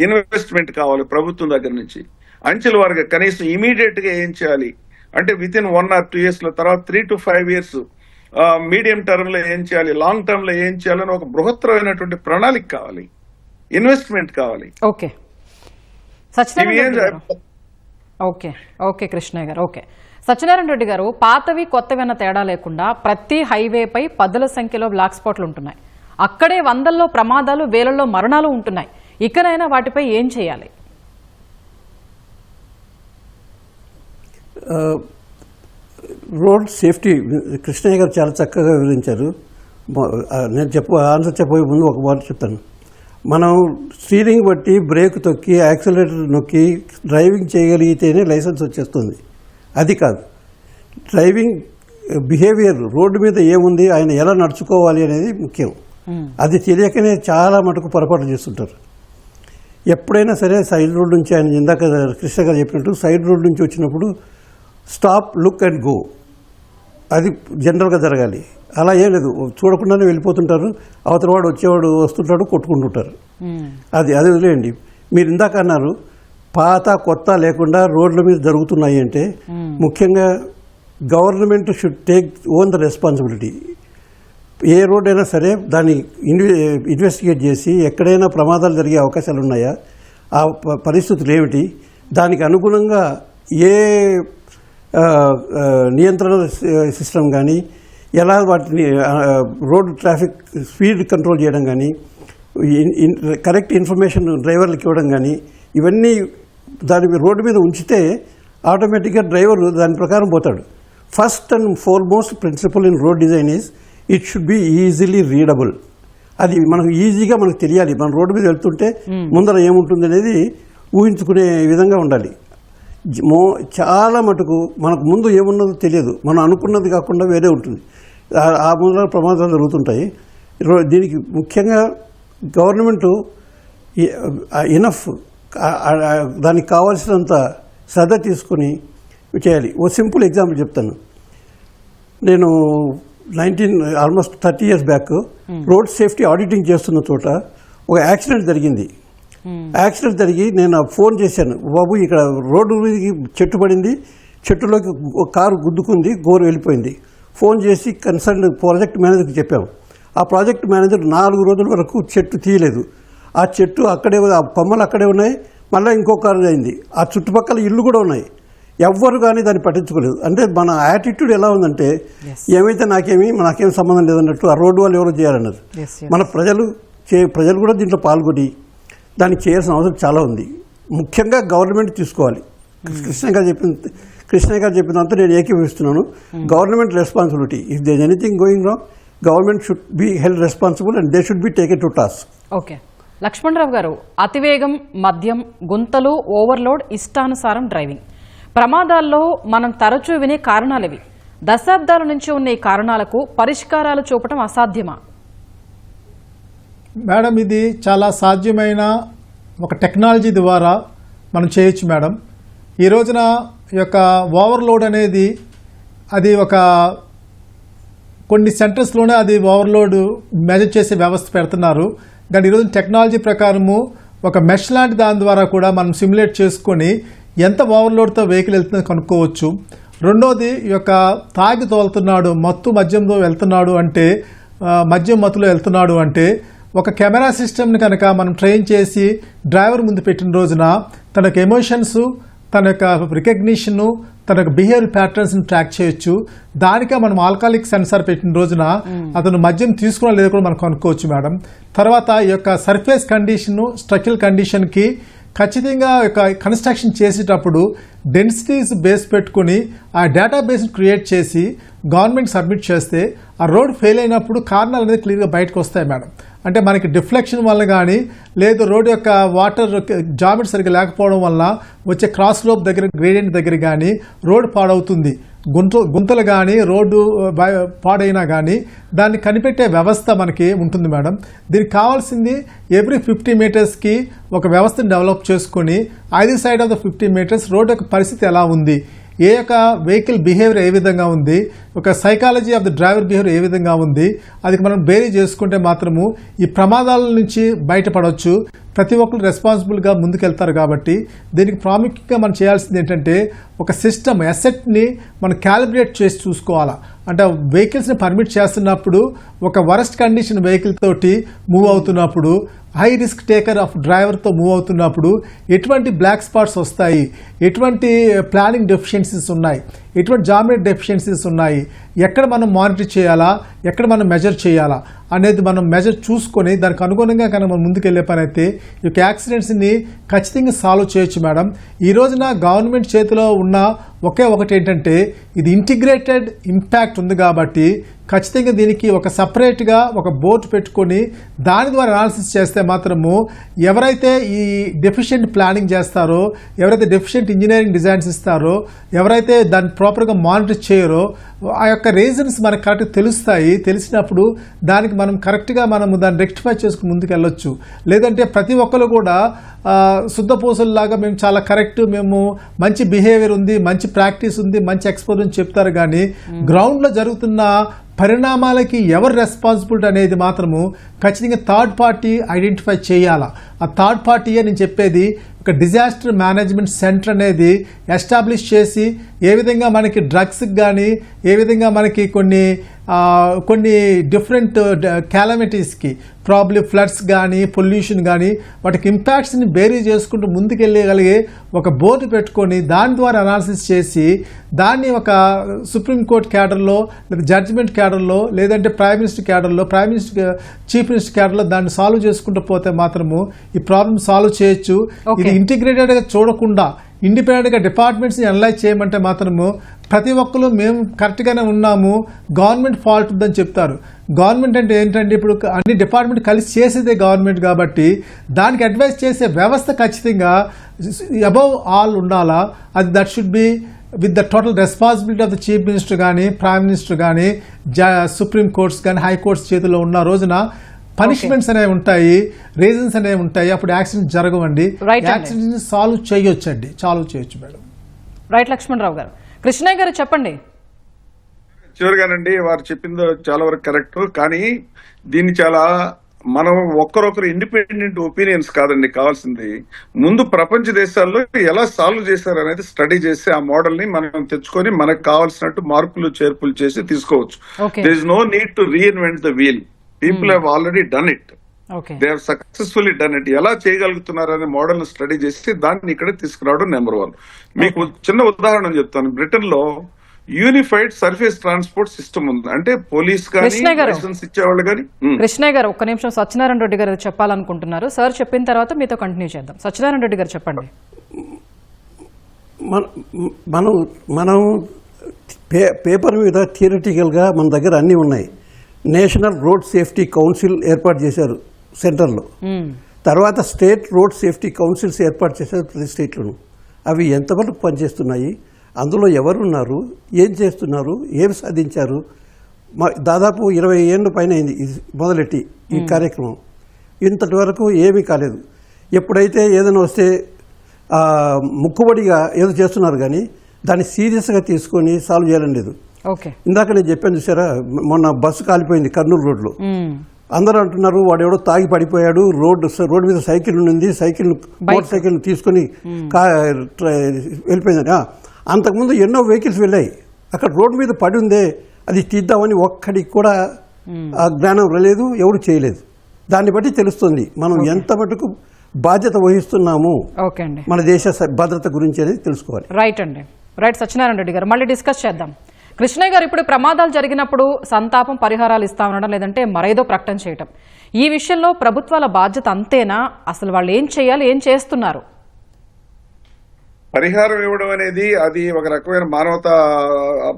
ఇన్వెస్ట్మెంట్ కావాలి ప్రభుత్వం దగ్గర నుంచి. అంచెల వారిగా కనీసం ఇమీడియట్ గా ఏం చేయాలి అంటే విత్ ఇన్ 1 or 2 years లో, తర్వాత 3 to 5 years మీడియం టర్మ్ లో ఏం చేయాలి, లాంగ్ టర్మ్ లో ఏం చేయాలని ఒక బృహత్తరమైనటువంటి ప్రణాళిక కావాలి, ఇన్వెస్ట్మెంట్ కావాలి. ఓకే కృష్ణయ్య గారు. ఓకే సత్యనారాయణ రెడ్డి గారు, పాతవి కొత్తవి అన్న తేడా లేకుండా ప్రతి హైవేపై పదుల సంఖ్యలో బ్లాక్ స్పాట్లు ఉంటున్నాయి. అక్కడే వందల్లో ప్రమాదాలు, వేలల్లో మరణాలు ఉంటున్నాయి. ఇకనైనా వాటిపై ఏం చేయాలి? రోడ్ సేఫ్టీ కృష్ణయ్య గారు చాలా చక్కగా వివరించారు. నేను ఆన్సర్ చెప్పబోయే ముందు ఒక మాట చెప్తాను. మనం స్టీరింగ్ బట్టి బ్రేక్ తొక్కి యాక్సిలరేటర్ నొక్కి డ్రైవింగ్ చేయగలిగితేనే లైసెన్స్ వచ్చేస్తుంది. అది కాదు, డ్రైవింగ్ బిహేవియర్, రోడ్డు మీద ఏముంది, ఆయన ఎలా నడుచుకోవాలి అనేది ముఖ్యం. అది తెలియకనే చాలా మటుకు పొరపాటు చేస్తుంటారు. ఎప్పుడైనా సరే సైడ్ రోడ్ నుంచి, ఆయన ఇందాక కృష్ణ గారు చెప్పినట్టు సైడ్ రోడ్ నుంచి వచ్చినప్పుడు స్టాప్, లుక్ అండ్ గో, అది జనరల్గా జరగాలి. అలా ఏం లేదు, చూడకుండానే వెళ్ళిపోతుంటారు. అవతల వాడు వచ్చేవాడు వస్తుంటాడు, కొట్టుకుంటుంటారు. అది వదిలేయండి. మీరు ఇందాక అన్నారు పాత కొత్త లేకుండా రోడ్ల మీద జరుగుతున్నాయి అంటే ముఖ్యంగా government should take own the responsibility. A road అయినా సరే దాన్ని ఇన్వెస్టిగేట్ చేసి ఎక్కడైనా ప్రమాదాలు జరిగే అవకాశాలు ఉన్నాయా, ఆ పరిస్థితులు ఏమిటి, దానికి అనుగుణంగా ఏ నియంత్రణ సిస్టమ్ కానీ, ఎలా వాటిని రోడ్ ట్రాఫిక్ స్పీడ్ కంట్రోల్ చేయడం కానీ, కరెక్ట్ ఇన్ఫర్మేషన్ డ్రైవర్లకు ఇవ్వడం కానీ, ఇవన్నీ దాని రోడ్డు మీద ఉంచితే ఆటోమేటిక్గా డ్రైవర్ దాని ప్రకారం పోతాడు. First and foremost principle in road design is it should be easily readable. అది మనకు ఈజీగా మనకు తెలియాలి. మన రోడ్డు మీద వెళ్తుంటే ముందర ఏముంటుంది అనేది ఊహించుకునే విధంగా ఉండాలి. చాలా మటుకు మనకు ముందు ఏమున్నదో తెలియదు, మనం అనుకున్నది కాకుండా వేరే ఉంటుంది. ఆ ముందర ప్రమాదాలు జరుగుతుంటాయి. దీనికి ముఖ్యంగా గవర్నమెంటు ఇనఫ్ దానికి కావాల్సినంత శ్రద్ధ తీసుకుని చేయాలి. ఓ సింపుల్ ఎగ్జాంపుల్ చెప్తాను. నేను almost 30 years back road safety auditing చేస్తున్న చోట ఒక యాక్సిడెంట్ జరిగింది. యాక్సిడెంట్ జరిగి నేను ఫోన్ చేశాను, బాబు ఇక్కడ రోడ్డు మీదకి చెట్టు పడింది, చెట్టులోకి ఒక కారు గుద్దుకుంది, గోరు వెళ్ళిపోయింది. ఫోన్ చేసి కన్సర్న్ ప్రాజెక్ట్ మేనేజర్కి చెప్పాము. ఆ ప్రాజెక్ట్ మేనేజర్ 4 రోజుల వరకు చెట్టు తీయలేదు. ఆ చెట్టు అక్కడే, ఆ కొమ్మలు అక్కడే ఉన్నాయి. మళ్ళీ ఇంకో కారు అయింది. ఆ చుట్టుపక్కల ఇల్లు కూడా ఉన్నాయి. ఎవ్వరు కానీ దాన్ని పట్టించుకోలేదు. అంటే మన యాటిట్యూడ్ ఎలా ఉందంటే ఏమైతే నాకేం సంబంధం లేదన్నట్టు, ఆ రోడ్డు వాళ్ళు ఎవరో చేయాలన్నారు. మన ప్రజలు కూడా దీంట్లో పాల్గొని దానికి చేయాల్సిన అవసరం చాలా ఉంది. ముఖ్యంగా గవర్నమెంట్ తీసుకోవాలి. కృష్ణ గారు చెప్పినంత నేను ఏకీభవిస్తున్నాను. Government responsibility. If there anything going wrong, government should be held responsible and they should be taken to task. Okay, Lakshmanarao garu, అతివేగం, మద్యం, గుంతలు, ఓవర్లోడ్, ఇష్టానుసారం డ్రైవింగ్ ప్రమాదాల్లో మనం తరచూ వినే కారణాలివి. దశాబ్దాల నుంచి ఉన్న ఈ కారణాలకు పరిష్కారాలు చూపటం అసాధ్యమా? మేడం, ఇది చాలా సాధ్యమైన ఒక టెక్నాలజీ ద్వారా మనం చేయొచ్చు మేడం. ఈ రోజున ఈ యొక్క ఓవర్లోడ్ అనేది అది ఒక కొన్ని సెంటర్స్లోనే అది ఓవర్లోడ్ మెజర్ చేసే వ్యవస్థ పెడుతున్నారు. కానీ ఈరోజు టెక్నాలజీ ప్రకారము ఒక మెష్ లాంటి దాని ద్వారా కూడా మనం సిమ్యులేట్ చేసుకొని ఎంత ఓవర్లోడ్తో వెహికల్ వెళ్తుందో కనుక్కోవచ్చు. రెండోది, ఈ యొక్క తాగి తోలుతున్నాడు, మద్యంలో వెళ్తున్నాడు అంటే, మద్యం మత్తులో వెళ్తున్నాడు అంటే ఒక కెమెరా సిస్టమ్ని కనుక మనం ట్రైన్ చేసి డ్రైవర్ ముందు పెట్టిన రోజున తన ఎమోషన్స్, తన యొక్క రికగ్నిషను, తన యొక్క బిహేవియర్ ప్యాటర్న్స్ని ట్రాక్ చేయొచ్చు. దానికే మనం ఆల్కహాలిక్ సెన్సార్ పెట్టిన రోజున అతను మద్యం తీసుకున్నా లేదా కూడా మనం కనుక్కోవచ్చు మేడం. తర్వాత ఈ యొక్క సర్ఫేస్ కండిషను, స్ట్రక్చరల్ కండిషన్కి ఖచ్చితంగా కన్స్ట్రక్షన్ చేసేటప్పుడు డెన్సిటీస్ బేస్ పెట్టుకుని ఆ డేటాబేస్ని క్రియేట్ చేసి గవర్నమెంట్ సబ్మిట్ చేస్తే ఆ రోడ్ ఫెయిల్ అయినప్పుడు కారణాలు అనేది క్లియర్గా బయటకు వస్తాయి మేడం. అంటే మనకి డిఫ్లెక్షన్ వల్ల కానీ, లేదు రోడ్డు యొక్క వాటర్ జామెట్రీ సరిగ్గా లేకపోవడం వల్ల వచ్చే క్రాస్ లోప్ దగ్గర, గ్రేడియంట్ దగ్గర కానీ రోడ్డు పాడవుతుంది. గుంతలు కానీ రోడ్డు పాడైనా కానీ దాన్ని కనిపెట్టే వ్యవస్థ మనకి ఉంటుంది మేడం. దీనికి కావాల్సింది ఎవ్రీ 50 మీటర్స్కి ఒక వ్యవస్థను డెవలప్ చేసుకొని either side of the 50 metres road యొక్క పరిస్థితి ఎలా ఉంది, ఏ యొక్క వెహికల్ బిహేవియర్ ఏ విధంగా ఉంది, ఒక psychology of the driver behaviour ఏ విధంగా ఉంది, అది మనం బేరీ చేసుకుంటే మాత్రము ఈ ప్రమాదాల నుంచి బయటపడవచ్చు. ప్రతి ఒక్కరు రెస్పాన్సిబుల్గా ముందుకెళ్తారు. కాబట్టి దీనికి ప్రాముఖ్యంగా మనం చేయాల్సింది ఏంటంటే ఒక సిస్టమ్ అసెట్ని మనం క్యాలిబ్రేట్ చేసి చూసుకోవాలా. అంటే వెహికల్స్ని పర్మిట్ చేస్తున్నప్పుడు ఒక వరస్ట్ కండిషన్ వెహికల్ తోటి మూవ్ అవుతున్నప్పుడు, హై రిస్క్ టేకర్ ఆఫ్ డ్రైవర్తో మూవ్ అవుతున్నప్పుడు ఎటువంటి బ్లాక్ స్పాట్స్ వస్తాయి, ఎటువంటి ప్లానింగ్ డెఫిషియన్సీస్ ఉన్నాయి, ఎటువంటి జామెట్రీ డెఫిషియన్సీస్ ఉన్నాయి, ఎక్కడ మనం మానిటర్ చేయాలా, ఎక్కడ మనం మెజర్ చేయాలా అనేది మనం మెజర్ చూసుకొని దానికి అనుగుణంగా కనుక మనం ముందుకెళ్లే పని అయితే ఈ యొక్క యాక్సిడెంట్స్ని ఖచ్చితంగా సాల్వ్ చేయొచ్చు మేడం. ఈ రోజున గవర్నమెంట్ చేతిలో ఉన్న ఒకటి ఏంటంటే ఇది ఇంటిగ్రేటెడ్ ఇంపాక్ట్ ఉంది కాబట్టి ఖచ్చితంగా దీనికి ఒక సపరేట్గా ఒక బోర్డు పెట్టుకొని దాని ద్వారా అనాలిసిస్ చేస్తే మాత్రము ఎవరైతే ఈ డెఫిషియెంట్ ప్లానింగ్ చేస్తారో, ఎవరైతే డెఫిషియెంట్ ఇంజనీరింగ్ డిజైన్స్ ఇస్తారో, ఎవరైతే దాన్ని ప్రాపర్గా మానిటర్ చేయరో ఆ యొక్క రీజన్స్ మనకు కరెక్ట్గా తెలుస్తాయి. తెలిసినప్పుడు దానికి మనం కరెక్ట్గా మనము దాన్ని రెక్టిఫై చేసుకుని ముందుకు వెళ్ళొచ్చు. లేదంటే ప్రతి ఒక్కరు కూడా శుద్ధపూసల్లాగా మేము చాలా కరెక్ట్, మేము మంచి బిహేవియర్ ఉంది, మంచి ప్రాక్టీస్ ఉంది, మంచి ఎక్స్పోజ్ అని చెప్తారు. కానీ గ్రౌండ్లో జరుగుతున్న పరిణామాలకి ఎవరు రెస్పాన్సిబిలిటీ అనేది మాత్రము ఖచ్చితంగా థర్డ్ పార్టీ ఐడెంటిఫై చేయాలా. ఆ థర్డ్ పార్టీయే నేను చెప్పేది ఒక డిజాస్టర్ మేనేజ్మెంట్ సెంటర్ అనేది ఎస్టాబ్లిష్ చేసి ఏ విధంగా మనకి డ్రగ్స్కి కానీ, ఏ విధంగా మనకి కొన్ని డిఫరెంట్ క్యాలమిటీస్కి, ప్రాబ్లీ ఫ్లడ్స్ కానీ, పొల్యూషన్ కానీ, వాటికి ఇంపాక్ట్స్ని బేరీ చేసుకుంటూ ముందుకెళ్ళగలిగే ఒక బోర్డు పెట్టుకొని దాని ద్వారా అనాలిసిస్ చేసి దాన్ని ఒక సుప్రీంకోర్టు క్యాడర్లో, లేదా జడ్జిమెంట్ క్యాడర్లో, లేదంటే ప్రైమ్ మినిస్టర్ క్యాడర్లో, చీఫ్ మినిస్టర్ క్యాడర్లో దాన్ని సాల్వ్ చేసుకుంటూ పోతే మాత్రము ఈ ప్రాబ్లమ్ సాల్వ్ చేయొచ్చు. ఇది ఇంటిగ్రేటెడ్గా చూడకుండా ఇండిపెండెంట్గా డిపార్ట్మెంట్స్ని అనలైజ్ చేయమంటే మాత్రము ప్రతి ఒక్కరు మేము కరెక్ట్గానే ఉన్నాము, గవర్నమెంట్ ఫాల్ట్ ఉందని చెప్తారు. గవర్నమెంట్ అంటే ఏంటంటే ఇప్పుడు అన్ని డిపార్ట్మెంట్ కలిసి చేసేదే గవర్నమెంట్ కాబట్టి దానికి అడ్వైస్ చేసే వ్యవస్థ ఖచ్చితంగా అబౌవ్ ఆల్ ఉండాలా. అది that should be with the total responsibility of the chief minister కానీ, ప్రైమ్ మినిస్టర్ కానీ, సుప్రీం కోర్ట్స్ కానీ, హైకోర్ట్స్ చేతిలో ఉన్న రోజున పనిష్మెంట్స్ అనేవి ఉంటాయి, రీజన్స్ అనేవి ఉంటాయి. అప్పుడు యాక్సిడెంట్ జరగవండి, యాక్సిడెంట్ సాల్వ్ చేయొచ్చు మేడం. రైట్ లక్ష్మణరావు గారు. కృష్ణయ్య గారు చెప్పండి. చివరిగానండి, వారు చెప్పింది చాలా వరకు కరెక్ట్. కానీ దీన్ని చాలా మనం ఒక్కరొకరు ఇండిపెండెంట్ ఒపీనియన్స్ కాదండి కావాల్సింది. ముందు ప్రపంచ దేశాల్లో ఎలా సాల్వ్ చేశారు అనేది స్టడీ చేసి ఆ మోడల్ ని మనం తెచ్చుకొని మనకు కావాల్సినట్టు మార్పులు చేర్పులు చేసి తీసుకోవచ్చు. There is no need to reinvent the wheel. People have already done it. They have successfully done it. ఎలా చేయగలుగుతున్నారు అనే మోడల్ ను స్టడీ చేసి దాన్ని ఇక్కడ తీసుకురావడం నెంబర్ 1. మీకు చిన్న ఉదాహరణ చెప్తాను. బ్రిటన్ లో యూనిఫైడ్ సర్ఫేస్ ట్రాన్స్పోర్ట్ సిస్టమ్ ఉంది. అంటే పోలీస్ కానీ లైసెన్స్ ఇచ్చేవాళ్ళు కానీ. కృష్ణయ్య గారు ఒక్క నిమిషం, సత్యనారాయణ రెడ్డి గారు చెప్పాలనుకుంటున్నారు. సార్ చెప్పిన తర్వాత మీతో కంటిన్యూ చేద్దాం. సత్యనారాయణ రెడ్డి గారు చెప్పండి. మనం పేపర్ మీద థియరిటికల్గా మన దగ్గర అన్నీ ఉన్నాయి. నేషనల్ రోడ్ సేఫ్టీ కౌన్సిల్ ఏర్పాటు చేశారు సెంటర్లో. తర్వాత స్టేట్ రోడ్ సేఫ్టీ కౌన్సిల్స్ ఏర్పాటు చేశారు ప్రతి స్టేట్లోనూ. అవి ఎంతవరకు పనిచేస్తున్నాయి, అందులో ఎవరున్నారు, ఏం చేస్తున్నారు, ఏం సాధించారు? దాదాపు 20 ఏళ్ళ పైన అయింది మొదలెట్టి ఈ కార్యక్రమం. ఇంతటి వరకు ఏమీ కాలేదు. ఎప్పుడైతే ఏదైనా వస్తే ముక్కుబడిగా ఏదో చేస్తున్నారు కానీ దాన్ని సీరియస్గా తీసుకొని సాల్వ్ చేయాలని లేదు. ఇందాక నేను చెప్పాను చూసారా, మొన్న బస్సు కాలిపోయింది కర్నూలు రోడ్లో. అందరూ అంటున్నారు వాడు ఎవడో తాగి పడిపోయాడు, రోడ్డు మీద సైకిల్ ఉండింది, మోటార్ సైకిల్ తీసుకొని వెళ్ళిపోయిందని. అంతకుముందు ఎన్నో వెహికల్స్ వెళ్ళాయి, అక్కడ రోడ్డు మీద పడి ఉందే అది తీద్దామని ఒక్కడికి కూడా ఆ జ్ఞానం లేదు, ఎవరు చేయలేదు. దాన్ని బట్టి తెలుస్తుంది మనం ఎంత మటుకు బాధ్యత వహిస్తున్నాము మన దేశ భద్రత గురించి అనేది తెలుసుకోవాలి. రైట్ అండి, రైట్. సత్యనారాయణ రెడ్డి గారు మళ్ళీ డిస్కస్ చేద్దాం. కృష్ణయ్య గారు, ఇప్పుడు ప్రమాదాలు జరిగినప్పుడు సంతాపం, పరిహారాలు ఇస్తా ఉండడం, లేదంటే మరేదో ప్రకటన చేయటం, ఈ విషయంలో ప్రభుత్వాల బాధ్యత అంతేనా? అసలు వాళ్ళు ఏం చేయాలి, ఏం చేస్తున్నారు? పరిహారం ఇవ్వడం అనేది అది ఒక రకమైన మానవతా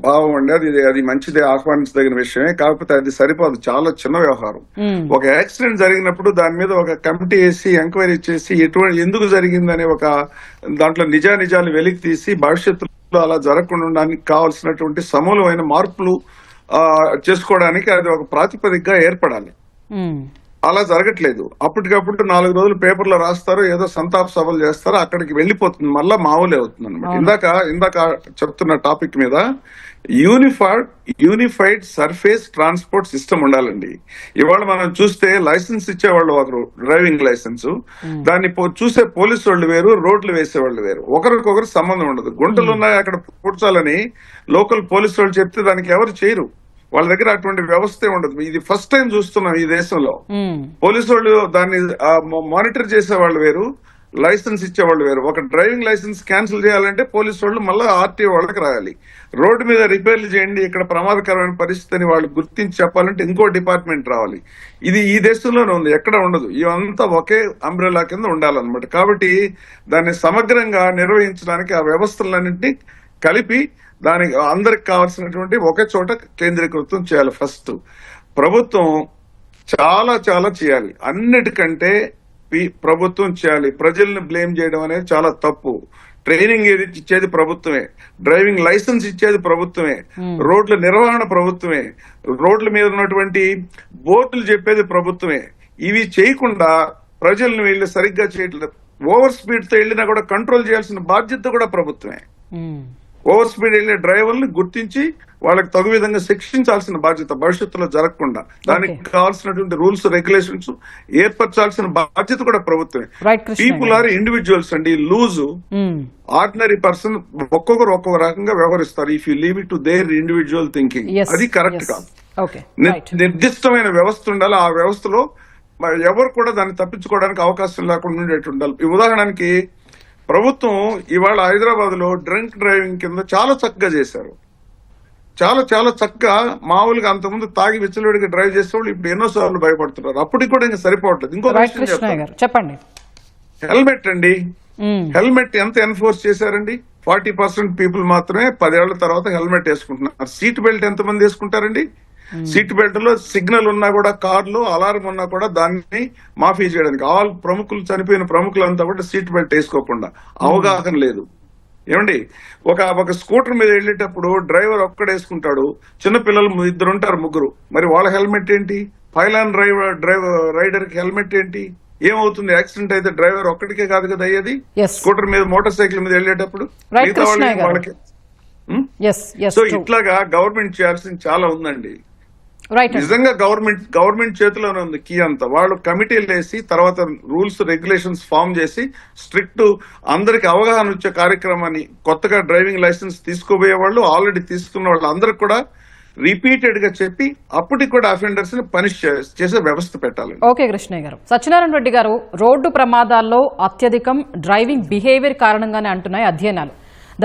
భావం అండి. అది మంచిదే, ఆహ్వానించదగిన విషయమే. కాకపోతే అది సరిపోదు, చాలా చిన్న వ్యవహారం. ఒక యాక్సిడెంట్ జరిగినప్పుడు దాని మీద ఒక కమిటీ వేసి ఎంక్వైరీ చేసి ఎందుకు జరిగిందనే ఒక దాంట్లో నిజాలు వెలికి తీసి భవిష్యత్తులో అలా జరగకుండా ఉండడానికి కావాల్సినటువంటి సమూలమైన మార్పులు చేసుకోవడానికి అది ఒక ప్రాతిపదికగా ఏర్పడాలి. అలా జరగట్లేదు. అప్పటికప్పుడు 4 రోజులు పేపర్లో రాస్తారు, ఏదో సంతాప సభలు చేస్తారు, అక్కడికి వెళ్లిపోతుంది, మళ్ళా మామూలే అవుతుంది అనమాట. ఇందాక చెప్తున్న టాపిక్ మీద యూనిఫైడ్ సర్ఫేస్ ట్రాన్స్పోర్ట్ సిస్టమ్ ఉండాలండి. ఇవాళ మనం చూస్తే లైసెన్స్ ఇచ్చేవాళ్ళు ఒకరు, డ్రైవింగ్ లైసెన్స్, దాన్ని చూసే పోలీసు వాళ్ళు వేరు, రోడ్లు వేసేవాళ్ళు వేరు, ఒకరికొకరు సంబంధం ఉండదు. గుంటలు ఉన్నాయి అక్కడ పూడ్చాలని లోకల్ పోలీసు వాళ్ళు చెప్తే దానికి ఎవరు చేయరు. వాళ్ళ దగ్గర అటువంటి వ్యవస్థే ఉండదు. ఇది ఫస్ట్ టైం చూస్తున్నాం ఈ దేశంలో. పోలీసు వాళ్ళు దాన్ని మానిటర్ చేసేవాళ్ళు వేరు, లైసెన్స్ ఇచ్చేవాళ్ళు వేరు. ఒక డ్రైవింగ్ లైసెన్స్ క్యాన్సిల్ చేయాలంటే పోలీసు వాళ్ళు మళ్ళీ ఆర్టీఓ వాళ్ళకి రాయాలి. రోడ్డు మీద రిపేర్లు చేయండి, ఇక్కడ ప్రమాదకరమైన పరిస్థితిని వాళ్ళు గుర్తించి చెప్పాలంటే ఇంకో డిపార్ట్మెంట్ రావాలి. ఇది ఈ దేశంలోనే ఉంది, ఎక్కడ ఉండదు. ఇవంతా ఒకే అంబ్రెలా కింద ఉండాలన్నమాట. కాబట్టి దాన్ని సమగ్రంగా నిర్వహించడానికి ఆ వ్యవస్థలన్నింటినీ కలిపి దానికి అందరికి కావాల్సినటువంటి ఒకే చోట కేంద్రీకృతం చేయాలి. ఫస్ట్ ప్రభుత్వం చాలా చాలా చేయాలి. అన్నిటికంటే ప్రభుత్వం చేయాలి. ప్రజల్ని బ్లేమ్ చేయడం అనేది చాలా తప్పు. ట్రైనింగ్ ఏది ఇచ్చేది ప్రభుత్వమే, డ్రైవింగ్ లైసెన్స్ ఇచ్చేది ప్రభుత్వమే, రోడ్ల నిర్వహణ ప్రభుత్వమే, రోడ్ల మీద ఉన్నటువంటి బోర్డులు చెప్పేది ప్రభుత్వమే. ఇవి చేయకుండా ప్రజల్ని వీళ్ళు సరిగ్గా చేయట్లేదు. ఓవర్ స్పీడ్ తో వెళ్ళినా కూడా కంట్రోల్ చేయాల్సిన బాధ్యత కూడా ప్రభుత్వమే. ఓవర్ స్పీడ్ వెళ్లే డ్రైవర్ని గుర్తించి వాళ్ళకి తగు విధంగా శిక్షించాల్సిన బాధ్యత భవిష్యత్తులో జరగకుండా దానికి కావాల్సినటువంటి రూల్స్ రెగ్యులేషన్స్ ఏర్పరచాల్సిన బాధ్యత కూడా ప్రభుత్వమే. పీపుల్ ఆర్ ఇండివిజువల్స్ అండి. లూజు ఆర్డినరీ పర్సన్ ఒక్కొక్కరు ఒక్కొక్క రకంగా వ్యవహరిస్తారు. If you leave it to their individual thinking, అది కరెక్ట్ కాదు. నిర్దిష్టమైన వ్యవస్థ ఉండాలి. ఆ వ్యవస్థలో ఎవరు కూడా దాన్ని తప్పించుకోవడానికి అవకాశం లేకుండా ఉండేట్టు ఉండాలి. ఈ ఉదాహరణకి ప్రభుత్వం ఇవాళ హైదరాబాద్ లో డ్రంక్ డ్రైవింగ్ కింద చాలా చక్కగా చేశారు. చాలా చాలా చక్కగా. మామూలుగా అంతకుముందు తాగి విచ్చలవిడిగా డ్రైవ్ చేసేవాళ్ళు ఇప్పుడు ఎన్నోసార్లు భయపడుతున్నారు. అప్పటికి కూడా ఇంకా సరిపోవట్లేదు. ఇంకో చెప్పండి, హెల్మెట్ అండి. హెల్మెట్ ఎంత ఎన్ఫోర్స్ చేశారండి? 40% పీపుల్ మాత్రమే 10 ఏళ్ల తర్వాత హెల్మెట్ వేసుకుంటున్నారు. సీట్ బెల్ట్ ఎంతమంది వేసుకుంటారండి? సీట్ బెల్ట్ లో సిగ్నల్ ఉన్నా కూడా, కార్లో అలారం ఉన్నా కూడా దాన్ని మాఫీ చేయడానికి ప్రముఖులు, చనిపోయిన ప్రముఖులంతా కూడా సీట్ బెల్ట్ వేసుకోకుండా అవగాహన లేదు. ఏమండి, ఒక స్కూటర్ మీద వెళ్ళేటప్పుడు డ్రైవర్ ఒక్కడేసుకుంటాడు, చిన్నపిల్లలు 2 ఉంటారు 3, మరి వాళ్ళ హెల్మెట్ ఏంటి? పైలాన్ రైడర్ కి హెల్మెట్ ఏంటి? ఏమవుతుంది? యాక్సిడెంట్ అయితే డ్రైవర్ ఒక్కడికే కాదు కదా అయ్యేది. స్కూటర్ మీద, మోటార్ సైకిల్ మీద వెళ్ళేటప్పుడు మిగతా వాళ్ళకి. సో ఇట్లాగా గవర్నమెంట్ చేయాల్సింది చాలా ఉందండి. నిజంగా గవర్నమెంట్ చేతిలోనే ఉంది కీ అంతా. వాళ్ళు కమిటీలు వేసి తర్వాత రూల్స్ రెగ్యులేషన్స్ ఫామ్ చేసి స్ట్రిక్ట్ అందరికి అవగాహన వచ్చే కార్యక్రమాన్ని, కొత్తగా డ్రైవింగ్ లైసెన్స్ తీసుకోబోయే వాళ్ళు, ఆల్రెడీ తీసుకున్న వాళ్ళు అందరికి కూడా రిపీటెడ్ గా చెప్పి అప్పటికి కూడా అఫెండర్స్ ని పనిష్ చేసే వ్యవస్థ పెట్టాలి. ఓకే కృష్ణయ్య గారు. సత్యనారాయణ రెడ్డి గారు, రోడ్డు ప్రమాదాల్లో అత్యధికం డ్రైవింగ్ బిహేవియర్ కారణంగానే అంటున్నాయి అధ్యయనాలు.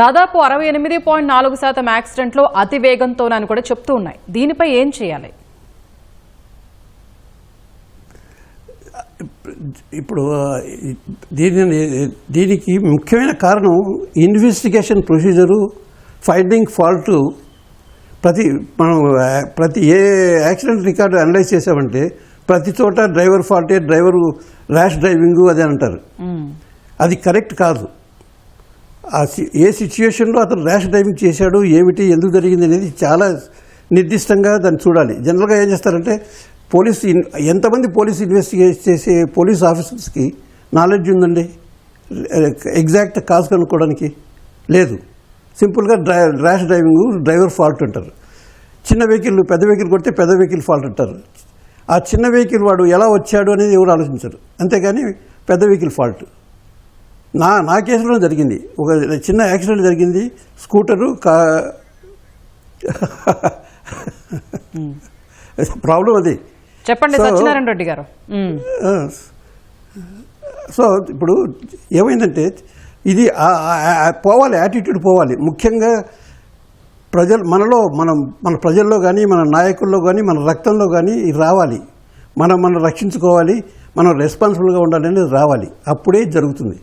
దాదాపు 68.4% యాక్సిడెంట్లు అతి వేగంతోనని కూడా చెప్తూ ఉన్నాయి. దీనిపై ఏం చేయాలి? ఇప్పుడు దీనికి ముఖ్యమైన కారణం ఇన్వెస్టిగేషన్ ప్రొసీజరు, ఫైండింగ్ ఫాల్ట్. ప్రతి ఏ యాక్సిడెంట్ రికార్డు అనలైజ్ చేసామంటే ప్రతి చోట డ్రైవర్ ఫాల్టే, డ్రైవరు ర్యాష్ డ్రైవింగు అది అంటారు. అది కరెక్ట్ కాదు. ఏ సిచ్యుయేషన్లో అతను ర్యాష్ డ్రైవింగ్ చేశాడు, ఏమిటి, ఎందుకు జరిగింది అనేది చాలా నిర్దిష్టంగా దాన్ని చూడాలి. జనరల్గా ఏం చేస్తారంటే ఎంతమంది పోలీస్ ఇన్వెస్టిగేట్ చేసే పోలీస్ ఆఫీసర్స్కి నాలెడ్జ్ ఉందండి ఎగ్జాక్ట్ కాజ్ కనుక్కోవడానికి? లేదు. సింపుల్గా ర్యాష్ డ్రైవింగ్ డ్రైవర్ ఫాల్ట్ అంటారు. చిన్న వెహికల్ పెద్ద వెహికల్ కొడితే పెద్ద వెహికల్ ఫాల్ట్ అంటారు. ఆ చిన్న వెహికల్ వాడు ఎలా వచ్చాడు అనేది ఎవరు ఆలోచించరు. అంతేగాని పెద్ద వెహికల్ ఫాల్ట్. నా కేసులో జరిగింది. ఒక చిన్న యాక్సిడెంట్ జరిగింది. స్కూటరు ప్రాబ్లం అది. చెప్పండి సత్యనారాయణ రెడ్డి గారు. సో ఇప్పుడు ఏమైందంటే ఇది పోవాలి, యాటిట్యూడ్ పోవాలి. ముఖ్యంగా మన ప్రజల్లో కానీ, మన నాయకుల్లో కానీ, మన రక్తంలో కానీ ఇది రావాలి. మనం రక్షించుకోవాలి, మనం రెస్పాన్సిబుల్గా ఉండాలి అనేది రావాలి. అప్పుడే జరుగుతుంది.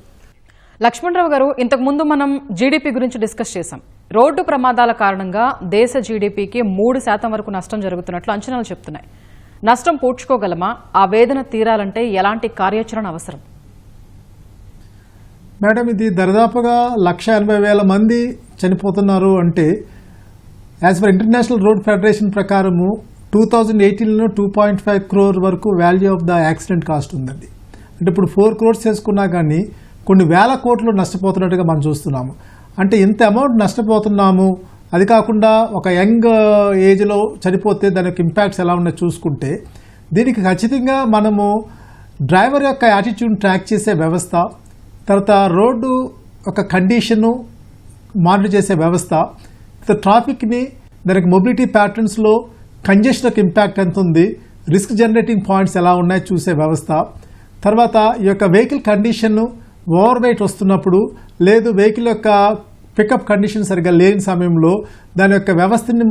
లక్ష్మణరావు గారు, ఇంతకుముందు మనం జీడీపీ గురించి డిస్కస్ చేశాం. రోడ్డు ప్రమాదాల కారణంగా దేశ జీడీపీకి 3% వరకు నష్టం జరుగుతున్నట్లు అంచనాలు చెప్తున్నాయి. నష్టం పూడ్చుకోగలమా? ఆ వేదన తీరాలంటే ఎలాంటి కార్యాచరణ అవసరం? మేడం, ఇది దరిదాపుగా 1,80,000 మంది చనిపోతున్నారు అంటే as per international road federation ప్రకారము 2018లో 2.5 crore వరకు value of the accident cost ఉందండి. అంటే ఇప్పుడు 4 crores చేసుకున్నా కానీ కొన్ని వేల కోట్లు నష్టపోతున్నట్టుగా మనం చూస్తున్నాము. అంటే ఇంత అమౌంట్ నష్టపోతున్నాము. అది కాకుండా ఒక యంగ్ ఏజ్లో చనిపోతే దాని యొక్క ఇంపాక్ట్స్ ఎలా ఉన్నాయో చూసుకుంటే దీనికి ఖచ్చితంగా మనము డ్రైవర్ యొక్క యాటిట్యూడ్ ట్రాక్ చేసే వ్యవస్థ, తర్వాత రోడ్డు ఒక కండిషను మానిటర్ చేసే వ్యవస్థ, ట్రాఫిక్ని దానికి మొబిలిటీ ప్యాటర్న్స్లో కంజెషన్ యొక్క ఇంపాక్ట్ ఎంత ఉంది, రిస్క్ జనరేటింగ్ పాయింట్స్ ఎలా ఉన్నాయో చూసే వ్యవస్థ, తర్వాత ఈ యొక్క వెహికల్ కండిషన్ను ఓవర్ వెయిట్ వస్తున్నప్పుడు లేదు వెహికల్ యొక్క పికప్ కండిషన్ సరిగ్గా లేని సమయంలో దాని యొక్క వ్యవస్థని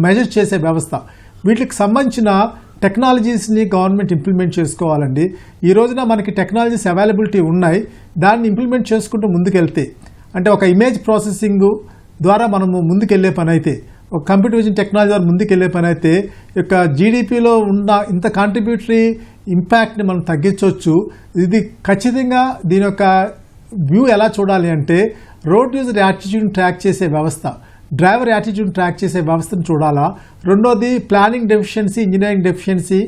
మెజర్ చేసే వ్యవస్థ, వీటికి సంబంధించిన టెక్నాలజీస్ని గవర్నమెంట్ ఇంప్లిమెంట్ చేసుకోవాలండి. ఈ రోజున మనకి టెక్నాలజీస్ అవైలబిలిటీ ఉన్నాయి. దాన్ని ఇంప్లిమెంట్ చేసుకుంటూ ముందుకెళ్తే అంటే ఒక ఇమేజ్ ప్రాసెసింగ్ ద్వారా మనము ముందుకెళ్లే పని అయితే, ఒక కంప్యూటర్ విజన్ టెక్నాలజీ ద్వారా ముందుకెళ్లే పని అయితే యొక్క జీడిపిలో ఉన్న ఇంత కాంట్రిబ్యూటరీ ఇంపాక్ట్ని మనం తగ్గించవచ్చు. ఇది ఖచ్చితంగా దీని యొక్క వ్యూ ఎలా చూడాలి అంటే రోడ్ యూజర్ యాటిట్యూడ్ని ట్రాక్ చేసే వ్యవస్థ, డ్రైవర్ యాటిట్యూడ్ ట్రాక్ చేసే వ్యవస్థను చూడాలా. రెండోది ప్లానింగ్ డెఫిషియన్సీ, ఇంజనీరింగ్ డెఫిషియన్సీ,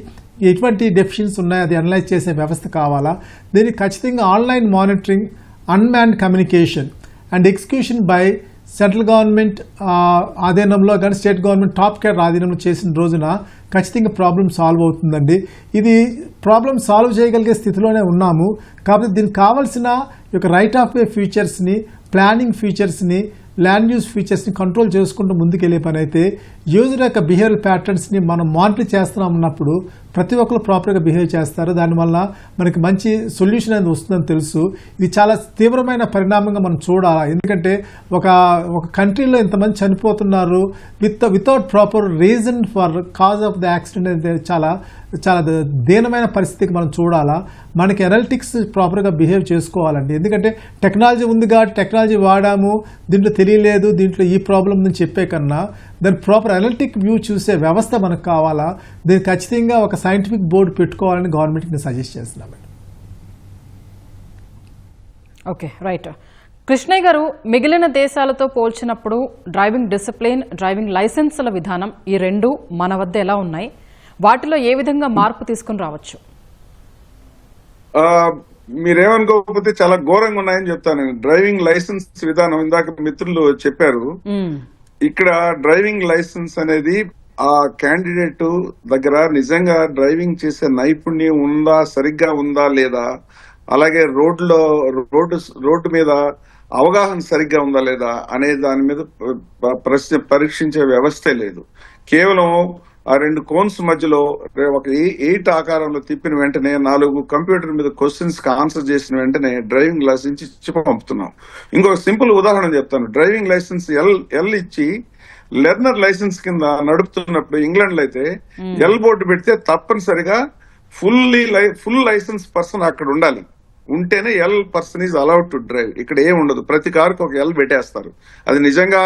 ఎటువంటి డెఫిషియన్స్ ఉన్నాయో అది అనలైజ్ చేసే వ్యవస్థ కావాలా. దీనికి ఖచ్చితంగా online monitoring, unmanned communication and execution by central government ఆధీనంలో కానీ స్టేట్ గవర్నమెంట్ టాప్ కేర్ ఆధీనంలో చేసిన రోజున ఖచ్చితంగా ప్రాబ్లం సాల్వ్ అవుతుందండి. ఇది ప్రాబ్లం సాల్వ్ చేయగలిగే స్థితిలోనే ఉన్నాము. కాబట్టి దీనికి కావాల్సిన యొక్క రైట్ ఆఫ్ వే ఫీచర్స్ని, ప్లానింగ్ ఫీచర్స్ని, ల్యాండ్ యూజ్ ఫీచర్స్ని కంట్రోల్ చేసుకుంటూ ముందుకెళ్ళే పని అయితే యూజర్ యొక్క బిహేవియర్ ప్యాటర్న్స్ని మనం మానిటర్ చేస్తున్నామన్నప్పుడు ప్రతి ఒక్కరు ప్రాపర్గా బిహేవ్ చేస్తారు. దానివల్ల మనకి మంచి సొల్యూషన్ అనేది వస్తుందని తెలుసు. ఇది చాలా తీవ్రమైన పరిణామంగా మనం చూడాలి. ఎందుకంటే ఒక కంట్రీలో ఇంతమంది చనిపోతున్నారు without proper reason for cause of the accident అనేది చాలా చాలా దీనమైన పరిస్థితికి మనం చూడాలా. మనకి ఎనాలిటిక్స్ ప్రాపర్గా బిహేవ్ చేసుకోవాలండి. ఎందుకంటే టెక్నాలజీ ఉంది కాబట్టి టెక్నాలజీ వాడాము, దీంట్లో తెలియలేదు, దీంట్లో ఈ ప్రాబ్లం అని చెప్పే కన్నా దాని ప్రాపర్ అనలిటిక్ వ్యూ చూసే వ్యవస్థ మనకు కావాలా. దీనికి ఖచ్చితంగా ఒక సైంటిఫిక్ బోర్డు పెట్టుకోవాలని గవర్నమెంట్కి నేను సజెస్ట్ చేస్తున్నాను. Okay, right. కృష్ణయ్య గారు, మిగిలిన దేశాలతో పోల్చినప్పుడు డ్రైవింగ్ డిసిప్లిన్, డ్రైవింగ్ లైసెన్సుల విధానం ఈ రెండు మన వద్ద ఎలా ఉన్నాయి? వాటిలో ఏ విధంగా మార్పు తీసుకుని రావచ్చు? మీరేమనుకోకపోతే చాలా ఘోరంగా ఉన్నాయని చెప్తాను. డ్రైవింగ్ లైసెన్స్ విధానం ఇందాక మిత్రులు చెప్పారు. ఇక్కడ డ్రైవింగ్ లైసెన్స్ అనేది ఆ క్యాండిడేట్ దగ్గర నిజంగా డ్రైవింగ్ చేసే నైపుణ్యం ఉందా, సరిగ్గా ఉందా లేదా, అలాగే రోడ్డు మీద అవగాహన సరిగ్గా ఉందా లేదా అనే దాని మీద పరీక్షించే వ్యవస్థే లేదు. కేవలం ఆ రెండు కోన్స్ మధ్యలో ఒక 8 ఆకారంలో తిప్పిన వెంటనే 4 కంప్యూటర్ మీద క్వశ్చన్స్ కి ఆన్సర్ చేసిన వెంటనే డ్రైవింగ్ లైసెన్స్ ఇచ్చి పంపుతున్నాం. ఇంకొక సింపుల్ ఉదాహరణ చెప్తాను. డ్రైవింగ్ లైసెన్స్ ఎల్ ఇచ్చి లెర్నర్ లైసెన్స్ కింద నడుపుతున్నప్పుడు ఇంగ్లాండ్ లో అయితే ఎల్ బోర్డు పెడితే తప్పనిసరిగా ఫుల్ లైసెన్స్ పర్సన్ అక్కడ ఉండాలి. ఉంటేనే L person is allowed to drive. ఇక్కడ ఏం ఉండదు, ప్రతి కారుకి ఒక ఎల్ పెట్టేస్తారు. అది నిజంగా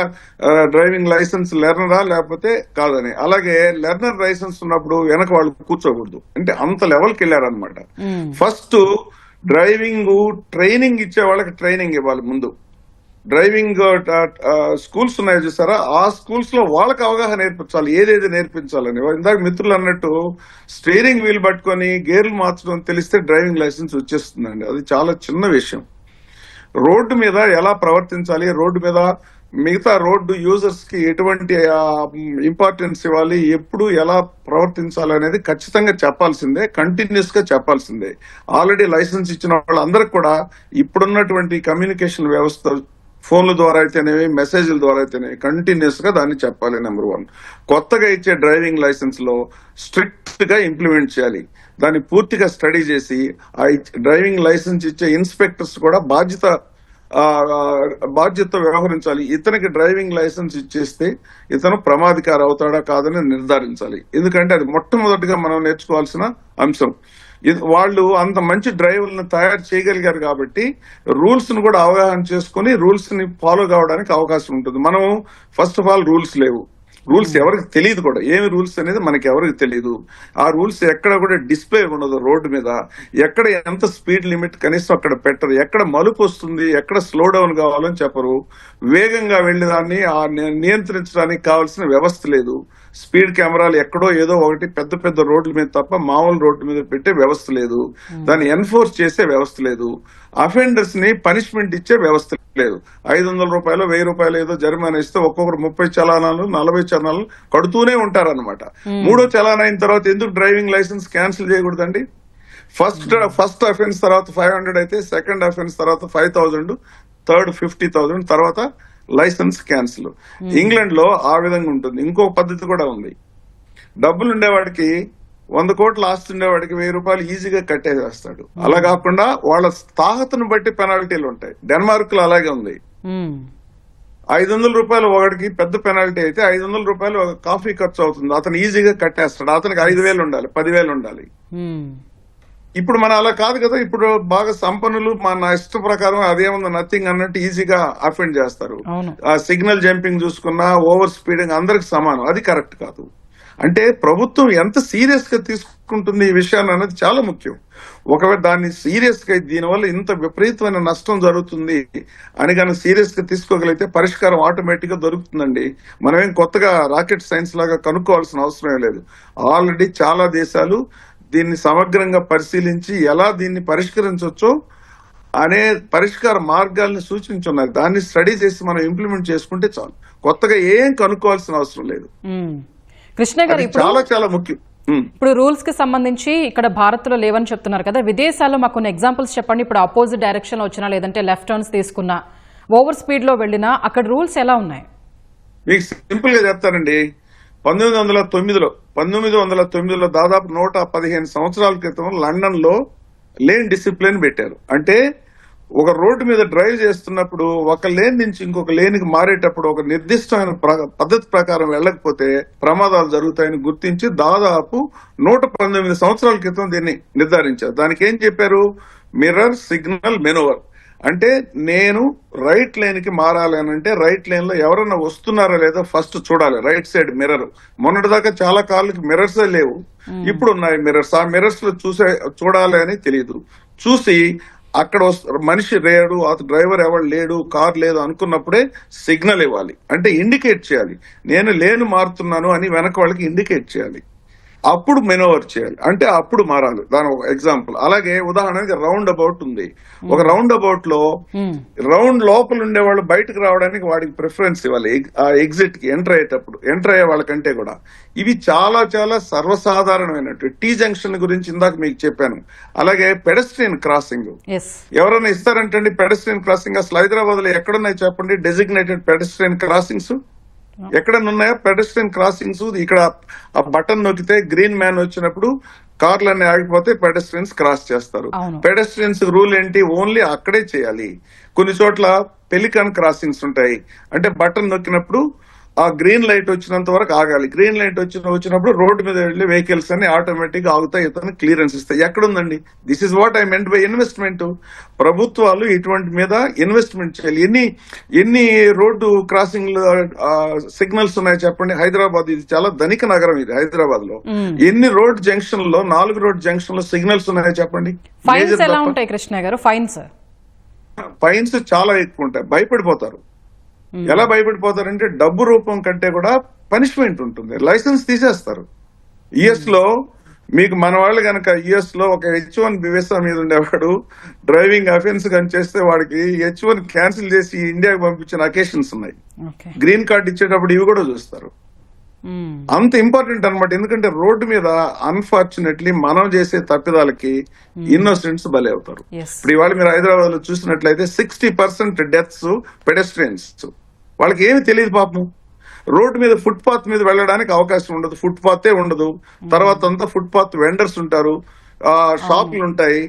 డ్రైవింగ్ లైసెన్స్ లెర్నరా లేకపోతే కాదని. అలాగే లెర్నర్ లైసెన్స్ ఉన్నప్పుడు వెనక వాళ్ళు కూర్చోకూడదు. అంటే అంత లెవెల్కి వెళ్ళారనమాట. ఫస్ట్ డ్రైవింగ్ ట్రైనింగ్ ఇచ్చే వాళ్ళకి ట్రైనింగ్ ఇవ్వాలి. ముందు డ్రైవింగ్ స్కూల్స్ ఉన్నాయి చూసారా, ఆ స్కూల్స్ లో వాళ్ళకి అవగాహన నేర్పించాలి, ఏదేది నేర్పించాలని. ఇందాక మిత్రులు అన్నట్టు స్టీరింగ్ వీల్ పట్టుకొని గేర్లు మార్చడం తెలిస్తే డ్రైవింగ్ లైసెన్స్ వచ్చేస్తుందండి. అది చాలా చిన్న విషయం. రోడ్డు మీద ఎలా ప్రవర్తించాలి, రోడ్డు మీద మిగతా రోడ్డు యూజర్స్ కి ఎటువంటి ఇంపార్టెన్స్ ఇవ్వాలి, ఎప్పుడు ఎలా ప్రవర్తించాలి అనేది ఖచ్చితంగా చెప్పాల్సిందే, కంటిన్యూస్ గా చెప్పాల్సిందే. ఆల్రెడీ లైసెన్స్ ఇచ్చిన వాళ్ళందరికి కూడా ఇప్పుడున్నటువంటి కమ్యూనికేషన్ వ్యవస్థ ఫోన్ల ద్వారా అయితేనేవి, మెసేజ్ల ద్వారా అయితేనేవి కంటిన్యూస్ గా దాన్ని చెప్పాలి. నెంబర్ 1. కొత్తగా ఇచ్చే డ్రైవింగ్ లైసెన్స్ లో స్ట్రిక్ట్ గా ఇంప్లిమెంట్ చేయాలి. దాన్ని పూర్తిగా స్టడీ చేసి ఆ డ్రైవింగ్ లైసెన్స్ ఇచ్చే ఇన్స్పెక్టర్స్ కూడా బాధ్యత వ్యవహరించాలి. ఇతనికి డ్రైవింగ్ లైసెన్స్ ఇచ్చేస్తే ఇతను ప్రమాదకారి అవుతాడా కాదని నిర్ధారించాలి. ఎందుకంటే అది మొట్టమొదటిగా మనం నేర్చుకోవాల్సిన అంశం. వాళ్ళు అంత మంచి డ్రైవర్లను తయారు చేయగలిగారు కాబట్టి రూల్స్ ను కూడా అవగాహన చేసుకుని రూల్స్ ని ఫాలో కావడానికి అవకాశం ఉంటుంది. మనం ఫస్ట్ ఆఫ్ ఆల్ రూల్స్ లేవు, రూల్స్ ఎవరికి తెలియదు కూడా. ఏమి రూల్స్ అనేది మనకి ఎవరికి తెలియదు. ఆ రూల్స్ ఎక్కడ కూడా డిస్ప్లే ఉండదు రోడ్డు మీద. ఎక్కడ ఎంత స్పీడ్ లిమిట్ కనీసం అక్కడ పెట్టరు. ఎక్కడ మలుపు వస్తుంది, ఎక్కడ స్లో డౌన్ కావాలని చెప్పరు. వేగంగా వెళ్లేదాన్ని నియంత్రించడానికి కావాల్సిన వ్యవస్థ లేదు. స్పీడ్ కెమెరాలు ఎక్కడో ఏదో ఒకటి పెద్ద పెద్ద రోడ్ల మీద తప్ప మామూలు రోడ్డు మీద పెట్టే వ్యవస్థ లేదు. దాన్ని ఎన్ఫోర్స్ చేసే వ్యవస్థ లేదు. అఫెండర్స్ ని పనిష్మెంట్ ఇచ్చే వ్యవస్థ లేదు. 500 రూపాయలు 1000 రూపాయలు ఏదో జరిమానా ఇస్తే ఒక్కొక్కరు 30 చలానాలు 40 చలానాలు కడుతూనే ఉంటారన్నమాట. 3వ చలానా అయిన తర్వాత ఎందుకు డ్రైవింగ్ లైసెన్స్ క్యాన్సిల్ చేయకూడదండి? ఫస్ట్ అఫెన్స్ తర్వాత 500 అయితే, సెకండ్ అఫెన్స్ తర్వాత 5000, థర్డ్ 50,000, తర్వాత లైసెన్స్ క్యాన్సిల్. ఇంగ్లాండ్ లో ఆ విధంగా ఉంటుంది. ఇంకో పద్ధతి కూడా ఉంది. డబ్బులు ఉండేవాడికి 100 కోట్ల ఆస్తి ఉండేవాడికి 1000 రూపాయలు ఈజీగా కట్టేసేస్తాడు. అలా కాకుండా వాళ్ళ తాహతను బట్టి పెనాల్టీలు ఉంటాయి. డెన్మార్క్ లో అలాగే ఉంది. 500 రూపాయలు ఒకటికి పెద్ద పెనాల్టీ అయితే 500 రూపాయలు కాఫీ ఖర్చు అవుతుంది. అతను ఈజీగా కట్టేస్తాడు. అతనికి 5,000 ఉండాలి, 10,000 ఉండాలి. ఇప్పుడు మన అలా కాదు కదా. ఇప్పుడు బాగా సంపన్నులు నా ఇష్ట ప్రకారం అదేముంది నథింగ్ అన్నట్టు ఈజీగా అఫెండ్ చేస్తారు. అవును. సిగ్నల్ జంపింగ్ చూసుకున్నా, ఓవర్ స్పీడింగ్ అందరికి సమానం. అది కరెక్ట్ కాదు. అంటే ప్రభుత్వం ఎంత సీరియస్ గా తీసుకుంటుంది ఈ విషయాన్ని అనేది చాలా ముఖ్యం. ఒకవేళ దాన్ని సీరియస్ గా దీనివల్ల ఇంత విపరీతమైన నష్టం జరుగుతుంది అని కనుక సీరియస్ గా తీసుకోగలిగితే పరిష్కారం ఆటోమేటిక్ గా దొరుకుతుందండి. మనమేం కొత్తగా రాకెట్ సైన్స్ లాగా కనుక్కోవాల్సిన అవసరం లేదు. ఆల్రెడీ చాలా దేశాలు దీన్ని సమగ్రంగా పరిశీలించి ఎలా దీన్ని పరిష్కరించవచ్చో అనే పరిష్కార మార్గాల్ని సూచించున్నారు. దాన్ని స్టడీ చేసి మనం ఇంప్లిమెంట్ చేసుకుంటే చాలు. కొత్తగా ఏం కనుక్కోవాల్సిన అవసరం లేదు. కృష్ణ గారు, అది చాలా చాలా ముఖ్యం. ఇప్పుడు రూల్స్ కి సంబంధించి ఇక్కడ భారత్ లో లేవని చెప్తున్నారు కదా, విదేశాల్లో మాకు కొన్ని ఎగ్జాంపుల్స్ చెప్పండి. ఇప్పుడు అపోజిట్ డైరెక్షన్ లో వచ్చినా, లేదంటే లెఫ్ట్ టర్న్స్ తీసుకున్నా, ఓవర్ స్పీడ్ లో వెళ్ళినా అక్కడ రూల్స్ ఎలా ఉన్నాయి? మీకు సింపుల్ గా చెప్తానండి. 1909లో దాదాపు 115 సంవత్సరాల క్రితం లండన్ లో లేన్ డిసిప్లిన్ పెట్టారు. అంటే ఒక రోడ్డు మీద డ్రైవ్ చేస్తున్నప్పుడు ఒక లేన్ నుంచి ఇంకొక లేన్ కి మారేటప్పుడు ఒక నిర్దిష్టమైన పద్ధతి ప్రకారం వెళ్ళకపోతే ప్రమాదాలు జరుగుతాయని గుర్తించి దాదాపు 119 సంవత్సరాల క్రితం దీన్ని నిర్ధారించారు. దానికి ఏం చెప్పారు? Mirror signal manoeuvre. అంటే నేను రైట్ లైన్ కి మారాలి అని అంటే రైట్ లైన్ లో ఎవరైనా వస్తున్నారా లేదా ఫస్ట్ చూడాలి. Right side mirror. మొన్నటిదాకా చాలా కార్లకి మిర్రర్స్ లేవు, ఇప్పుడు ఉన్నాయి మిర్రర్స్. ఆ మిర్రర్స్ లో చూడాలి అని తెలియదు. చూసి అక్కడ మనిషి లేడు, డ్రైవర్ ఎవరు లేడు, కార్ లేదు అనుకున్నప్పుడే సిగ్నల్ ఇవ్వాలి. అంటే ఇండికేట్ చేయాలి, నేను లేను మారుతున్నాను అని వెనక వాళ్ళకి ఇండికేట్ చేయాలి. అప్పుడు మెనోవర్ చేయాలి, అంటే అప్పుడు మారాలి. దాని ఒక ఎగ్జాంపుల్. అలాగే ఉదాహరణకి రౌండ్ అబౌట్ ఉంది. ఒక రౌండ్ అబౌట్ లో రౌండ్ లోపల ఉండే వాళ్ళు బయటకు రావడానికి వాడికి ప్రిఫరెన్స్ ఇవ్వాలి. ఆ ఎగ్జిట్ కి ఎంటర్ అయ్యే వాళ్ళకంటే కూడా ఇవి చాలా చాలా సర్వసాధారణమైనట్టు. టీ జంక్షన్ గురించి ఇందాక మీకు చెప్పాను. అలాగే పెడస్ట్రియన్ క్రాసింగ్ ఎవరైనా ఇస్తారంటండి. పెడస్ట్రియన్ క్రాసింగ్ అసలు హైదరాబాద్ లో ఎక్కడున్నాయి చెప్పండి డెసిగ్నేటెడ్ పెడస్ట్రియన్ క్రాసింగ్స్? ఎక్కడన్నా ఉన్నాయా పెడస్ట్రియన్ క్రాసింగ్స్? ఇక్కడ ఆ బటన్ నొక్కితే గ్రీన్ మ్యాన్ వచ్చినప్పుడు కార్లన్నీ ఆగిపోతే పెడస్ట్రియన్స్ క్రాస్ చేస్తారు. పెడస్ట్రియన్స్ రూల్ ఏంటి? ఓన్లీ అక్కడే చేయాలి. కొన్ని చోట్ల పెలికాన్ క్రాసింగ్స్ ఉంటాయి. అంటే బటన్ నొక్కినప్పుడు ఆ గ్రీన్ లైట్ వచ్చినంత వరకు ఆగాలి. గ్రీన్ లైట్ వచ్చినప్పుడు రోడ్డు మీద వెళ్లి వెహికల్స్ అన్ని ఆటోమేటిక్ గా ఆగుతాయి, ఇతను క్లియరెన్స్ ఇస్తాయి. ఎక్కడుందండి? This is what I meant by investment. ప్రభుత్వాలు ఇటువంటి మీద ఇన్వెస్ట్మెంట్ చేయాలి. ఎన్ని రోడ్డు క్రాసింగ్ సిగ్నల్స్ ఉన్నాయి చెప్పండి. హైదరాబాద్ ఇది చాలా ధనిక నగరం. ఇది హైదరాబాద్ లో ఎన్ని రోడ్ జంక్షన్ లో 4 రోడ్ జంక్షన్ లో సిగ్నల్స్ ఉన్నాయో చెప్పండి. ఫైన్స్ చాలా ఎక్కువ ఉంటాయి. భయపడిపోతారు. ఎలా భయపడిపోతారంటే డబ్బు రూపం కంటే కూడా పనిష్మెంట్ ఉంటుంది. లైసెన్స్ తీసేస్తారు. యుఎస్ లో మీకు మన వాళ్ళు కనుక యుఎస్ లో ఒక H1 వీసా మీద ఉండేవాడు డ్రైవింగ్ అఫెన్స్ కానీ చేస్తే వాడికి H1 క్యాన్సిల్ చేసి ఇండియాకి పంపించిన అకేషన్స్ ఉన్నాయి. గ్రీన్ కార్డ్ ఇచ్చేటప్పుడు ఇవి కూడా చూస్తారు. అంత ఇంపార్టెంట్ అన్నమాట. ఎందుకంటే రోడ్డు మీద అన్ఫార్చునేట్లీ మనం చేసే తప్పిదాలకి ఇన్నోసెంట్స్ బలి అవుతారు. ఇప్పుడు ఇవాళ మీరు హైదరాబాద్ లో చూసినట్లయితే 60% డెత్స్ పెడెస్ట్రియన్స్. వాళ్ళకి ఏమి తెలియదు పాపం. రోడ్డు మీద ఫుట్పాత్ మీద వెళ్ళడానికి అవకాశం ఉండదు, ఫుట్పాతే ఉండదు. తర్వాత అంతా ఫుట్పాత్ వెండర్స్ ఉంటారు, షాపులు ఉంటాయి,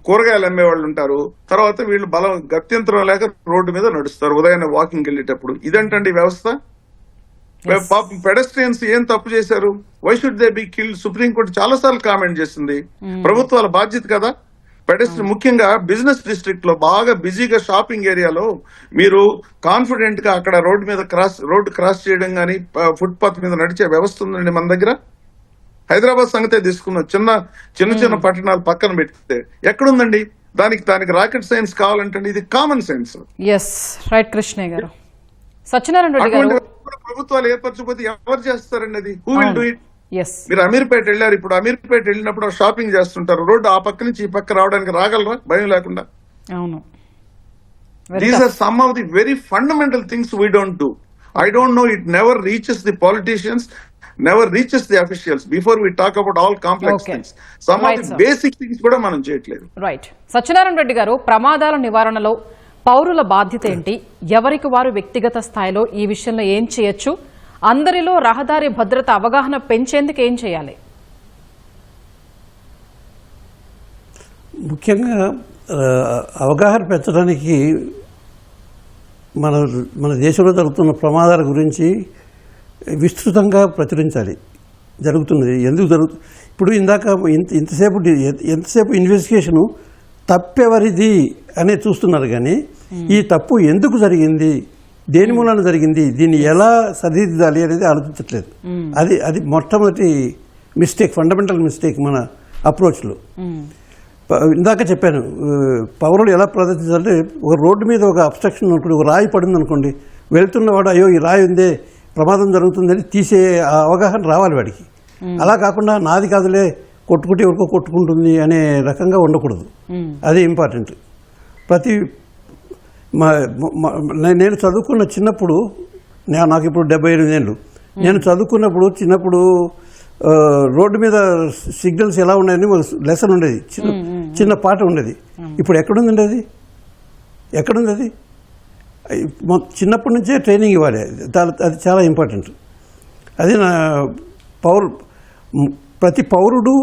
కూరగాయలు అమ్మే వాళ్ళు ఉంటారు. తర్వాత వీళ్ళు గత్యంతరం లేక రోడ్డు మీద నడుస్తారు ఉదయాన్నే వాకింగ్ వెళ్ళేటప్పుడు. ఇదేంటండి వ్యవస్థ? పాపం పెడస్ట్రియన్స్ ఏం తప్పు చేశారు? Why should they be killed? Supreme Court చాలా సార్లు కామెంట్ చేసింది. ప్రభుత్వాల బాధ్యత కదా. పెడస్ట్రియన్ ముఖ్యంగా బిజినెస్ డిస్ట్రిక్ట్ లో బాగా బిజీగా షాపింగ్ ఏరియాలో మీరు కాన్ఫిడెంట్ గా అక్కడ రోడ్డు క్రాస్ చేయడం గానీ ఫుట్పాత్ మీద నడిచే వ్యవస్థ ఉందండి మన దగ్గర. హైదరాబాద్ సంగతే తీసుకున్నాం. చిన్న పట్టణాలు పక్కన పెడితే ఎక్కడుందండి? దానికి రాకెట్ సైన్స్ కావాలంటే ఇది కామన్ సెన్స్. సత్యనారాయణ రెడ్డి గారు, ప్రభుత్వాలు ఏర్పరచకపోతే ఎవరు చేస్తారండి అది? Who will do it? మీరు అమీర్పేట వెళ్ళారు. ఇప్పుడు అమీర్పేట వెళ్ళినప్పుడు షాపింగ్ చేస్తుంటారు. రోడ్డు ఆ పక్క నుంచి ఈ పక్క రావడానికి రాగలరా భయం లేకుండా? These are some of the very fundamental things we don't do. I don't know, it never reaches the politicians, never reaches the officials before we talk about all complex things. Some of the basic things కూడా మనం చేయట్లేదు. Right. Satyanarayana Reddy గారు, ప్రమాదాల నివారణలో పౌరుల బాధ్యత ఏంటి? ఎవరికి వారు వ్యక్తిగత స్థాయిలో ఈ విషయంలో ఏం చేయొచ్చు? అందరిలో రహదారి భద్రత అవగాహన పెంచేందుకు ఏం చేయాలి? ముఖ్యంగా అవగాహన పెంచడానికి మన దేశంలో జరుగుతున్న ప్రమాదాల గురించి విస్తృతంగా ప్రచురించాలి. జరుగుతున్నది ఎందుకు జరుగుతుంది ఇప్పుడు ఇందాక ఎంతసేపు ఇన్వెస్టిగేషను తప్పెవరిది అనే చూస్తున్నారు కానీ ఈ తప్పు ఎందుకు జరిగింది, దేని మూలాన జరిగింది, దీన్ని ఎలా సరిదిద్దాలి అనేది ఆలోచించట్లేదు. అది మొట్టమొదటి మిస్టేక్, ఫండమెంటల్ మిస్టేక్ మన అప్రోచ్లో. ఇందాక చెప్పాను, పౌరులు ఎలా ప్రదర్శించాలంటే ఒక రోడ్డు మీద ఒక అబ్స్ట్రక్షన్ అనుకోండి, ఒక రాయి పడింది అనుకోండి, వెళ్తున్నవాడు అయ్యో ఈ రాయి ఉందే ప్రమాదం జరుగుతుందని తీసే ఆ అవగాహన రావాలి వాడికి. అలా కాకుండా నాది కాదులే కొట్టుకుంటే ఎవరికో కొట్టుకుంటుంది అనే రకంగా ఉండకూడదు. అది ఇంపార్టెంట్. నేను చదువుకున్న చిన్నప్పుడు, నాకు ఇప్పుడు 78 ఏళ్ళు, నేను చదువుకున్నప్పుడు చిన్నప్పుడు రోడ్డు మీద సిగ్నల్స్ ఎలా ఉన్నాయని లెసన్ ఉండేది, చిన్న పాట ఉండేది. ఇప్పుడు ఎక్కడుందండి అది? ఎక్కడుంది అది? చిన్నప్పటి నుంచే ట్రైనింగ్ ఇవ్వాలి. అది చాలా ఇంపార్టెంట్. అది నా ప్రతి పౌరుడు,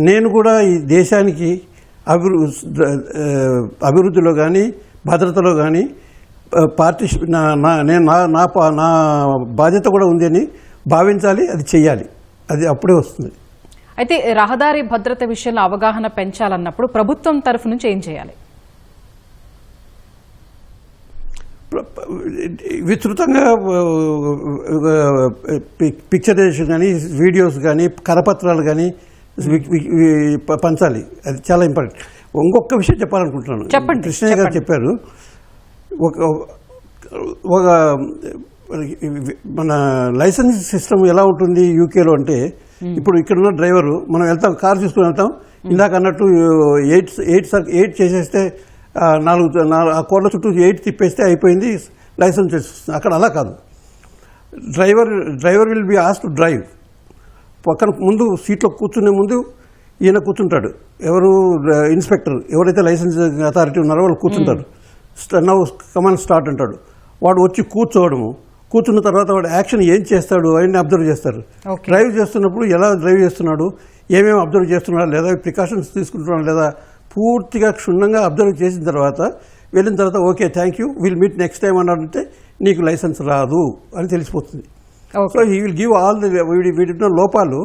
నేను కూడా ఈ దేశానికి అభివృద్ధిలో కానీ భద్రతలో కానీ నా బాధ్యత కూడా ఉంది అని భావించాలి, అది చెయ్యాలి. అది అప్పుడే వస్తుంది. అయితే రహదారి భద్రత విషయంలో అవగాహన పెంచాలన్నప్పుడు ప్రభుత్వం తరఫు నుంచి ఏం చేయాలి? విస్తృతంగా పిక్చరైజేషన్ కానీ, వీడియోస్ కానీ, కరపత్రాలు కానీ పంచాలి. అది చాలా ఇంపార్టెంట్. ఇంకొక విషయం చెప్పాలనుకుంటున్నాను. కృష్ణయ్య గారు చెప్పారు, ఒక మన లైసెన్స్ సిస్టమ్ ఎలా ఉంటుంది యూకేలో అంటే, ఇప్పుడు ఇక్కడున్న డ్రైవరు మనం వెళ్తాం, కారు తీసుకుని వెళ్తాం, ఇందాక అన్నట్టు 8 చేసేస్తే 4 ఆ కోట్ల చుట్టూ 8 తిప్పేస్తే అయిపోయింది, లైసెన్స్ చేస్తుంది. అక్కడ అలా కాదు. Driver will be asked to drive. పక్కన ముందు సీట్లో కూర్చునే ముందు ఈయన కూర్చుంటాడు, ఎవరు ఇన్స్పెక్టర్, ఎవరైతే లైసెన్స్ అథారిటీ ఉన్నారో వాళ్ళు కూర్చుంటారు. నౌ కమాండ్ స్టార్ట్ అంటాడు. వాడు వచ్చి కూర్చున్న తర్వాత వాడు యాక్షన్ ఏం చేస్తాడు అవన్నీ అబ్జర్వ్ చేస్తారు. డ్రైవ్ చేస్తున్నప్పుడు ఎలా డ్రైవ్ చేస్తున్నాడు, ఏమేమి అబ్జర్వ్ చేస్తున్నాడు, లేదా ప్రికాషన్స్ తీసుకుంటున్నాడు లేదా, పూర్తిగా క్షుణ్ణంగా అబ్జర్వ్ చేసిన తర్వాత వెళ్ళిన తర్వాత okay thank you will meet next time అన్నాడంటే నీకు లైసెన్స్ రాదు అని తెలిసిపోతుంది. So he will give all వీటిలో లోపాలు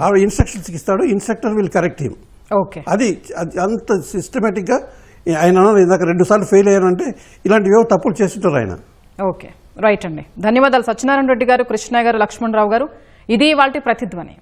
ఆ ఇన్స్ట్రక్షన్స్ ఇస్తాడు, ఇన్స్ట్రక్టర్ విల్ కరెక్ట్ హిమ్. అది అంత సిస్టమేటిక్గా ఆయన ఇందాక 2 సార్లు ఫెయిల్ అయ్యానంటే ఇలాంటివి తప్పులు చేస్తుంటారు ఆయన. ఓకే, రైట్ అండి. ధన్యవాదాలు సత్యనారాయణ రెడ్డి గారు, కృష్ణ గారు, లక్ష్మణరావు గారు. ఇది వాటి ప్రతిధ్వని.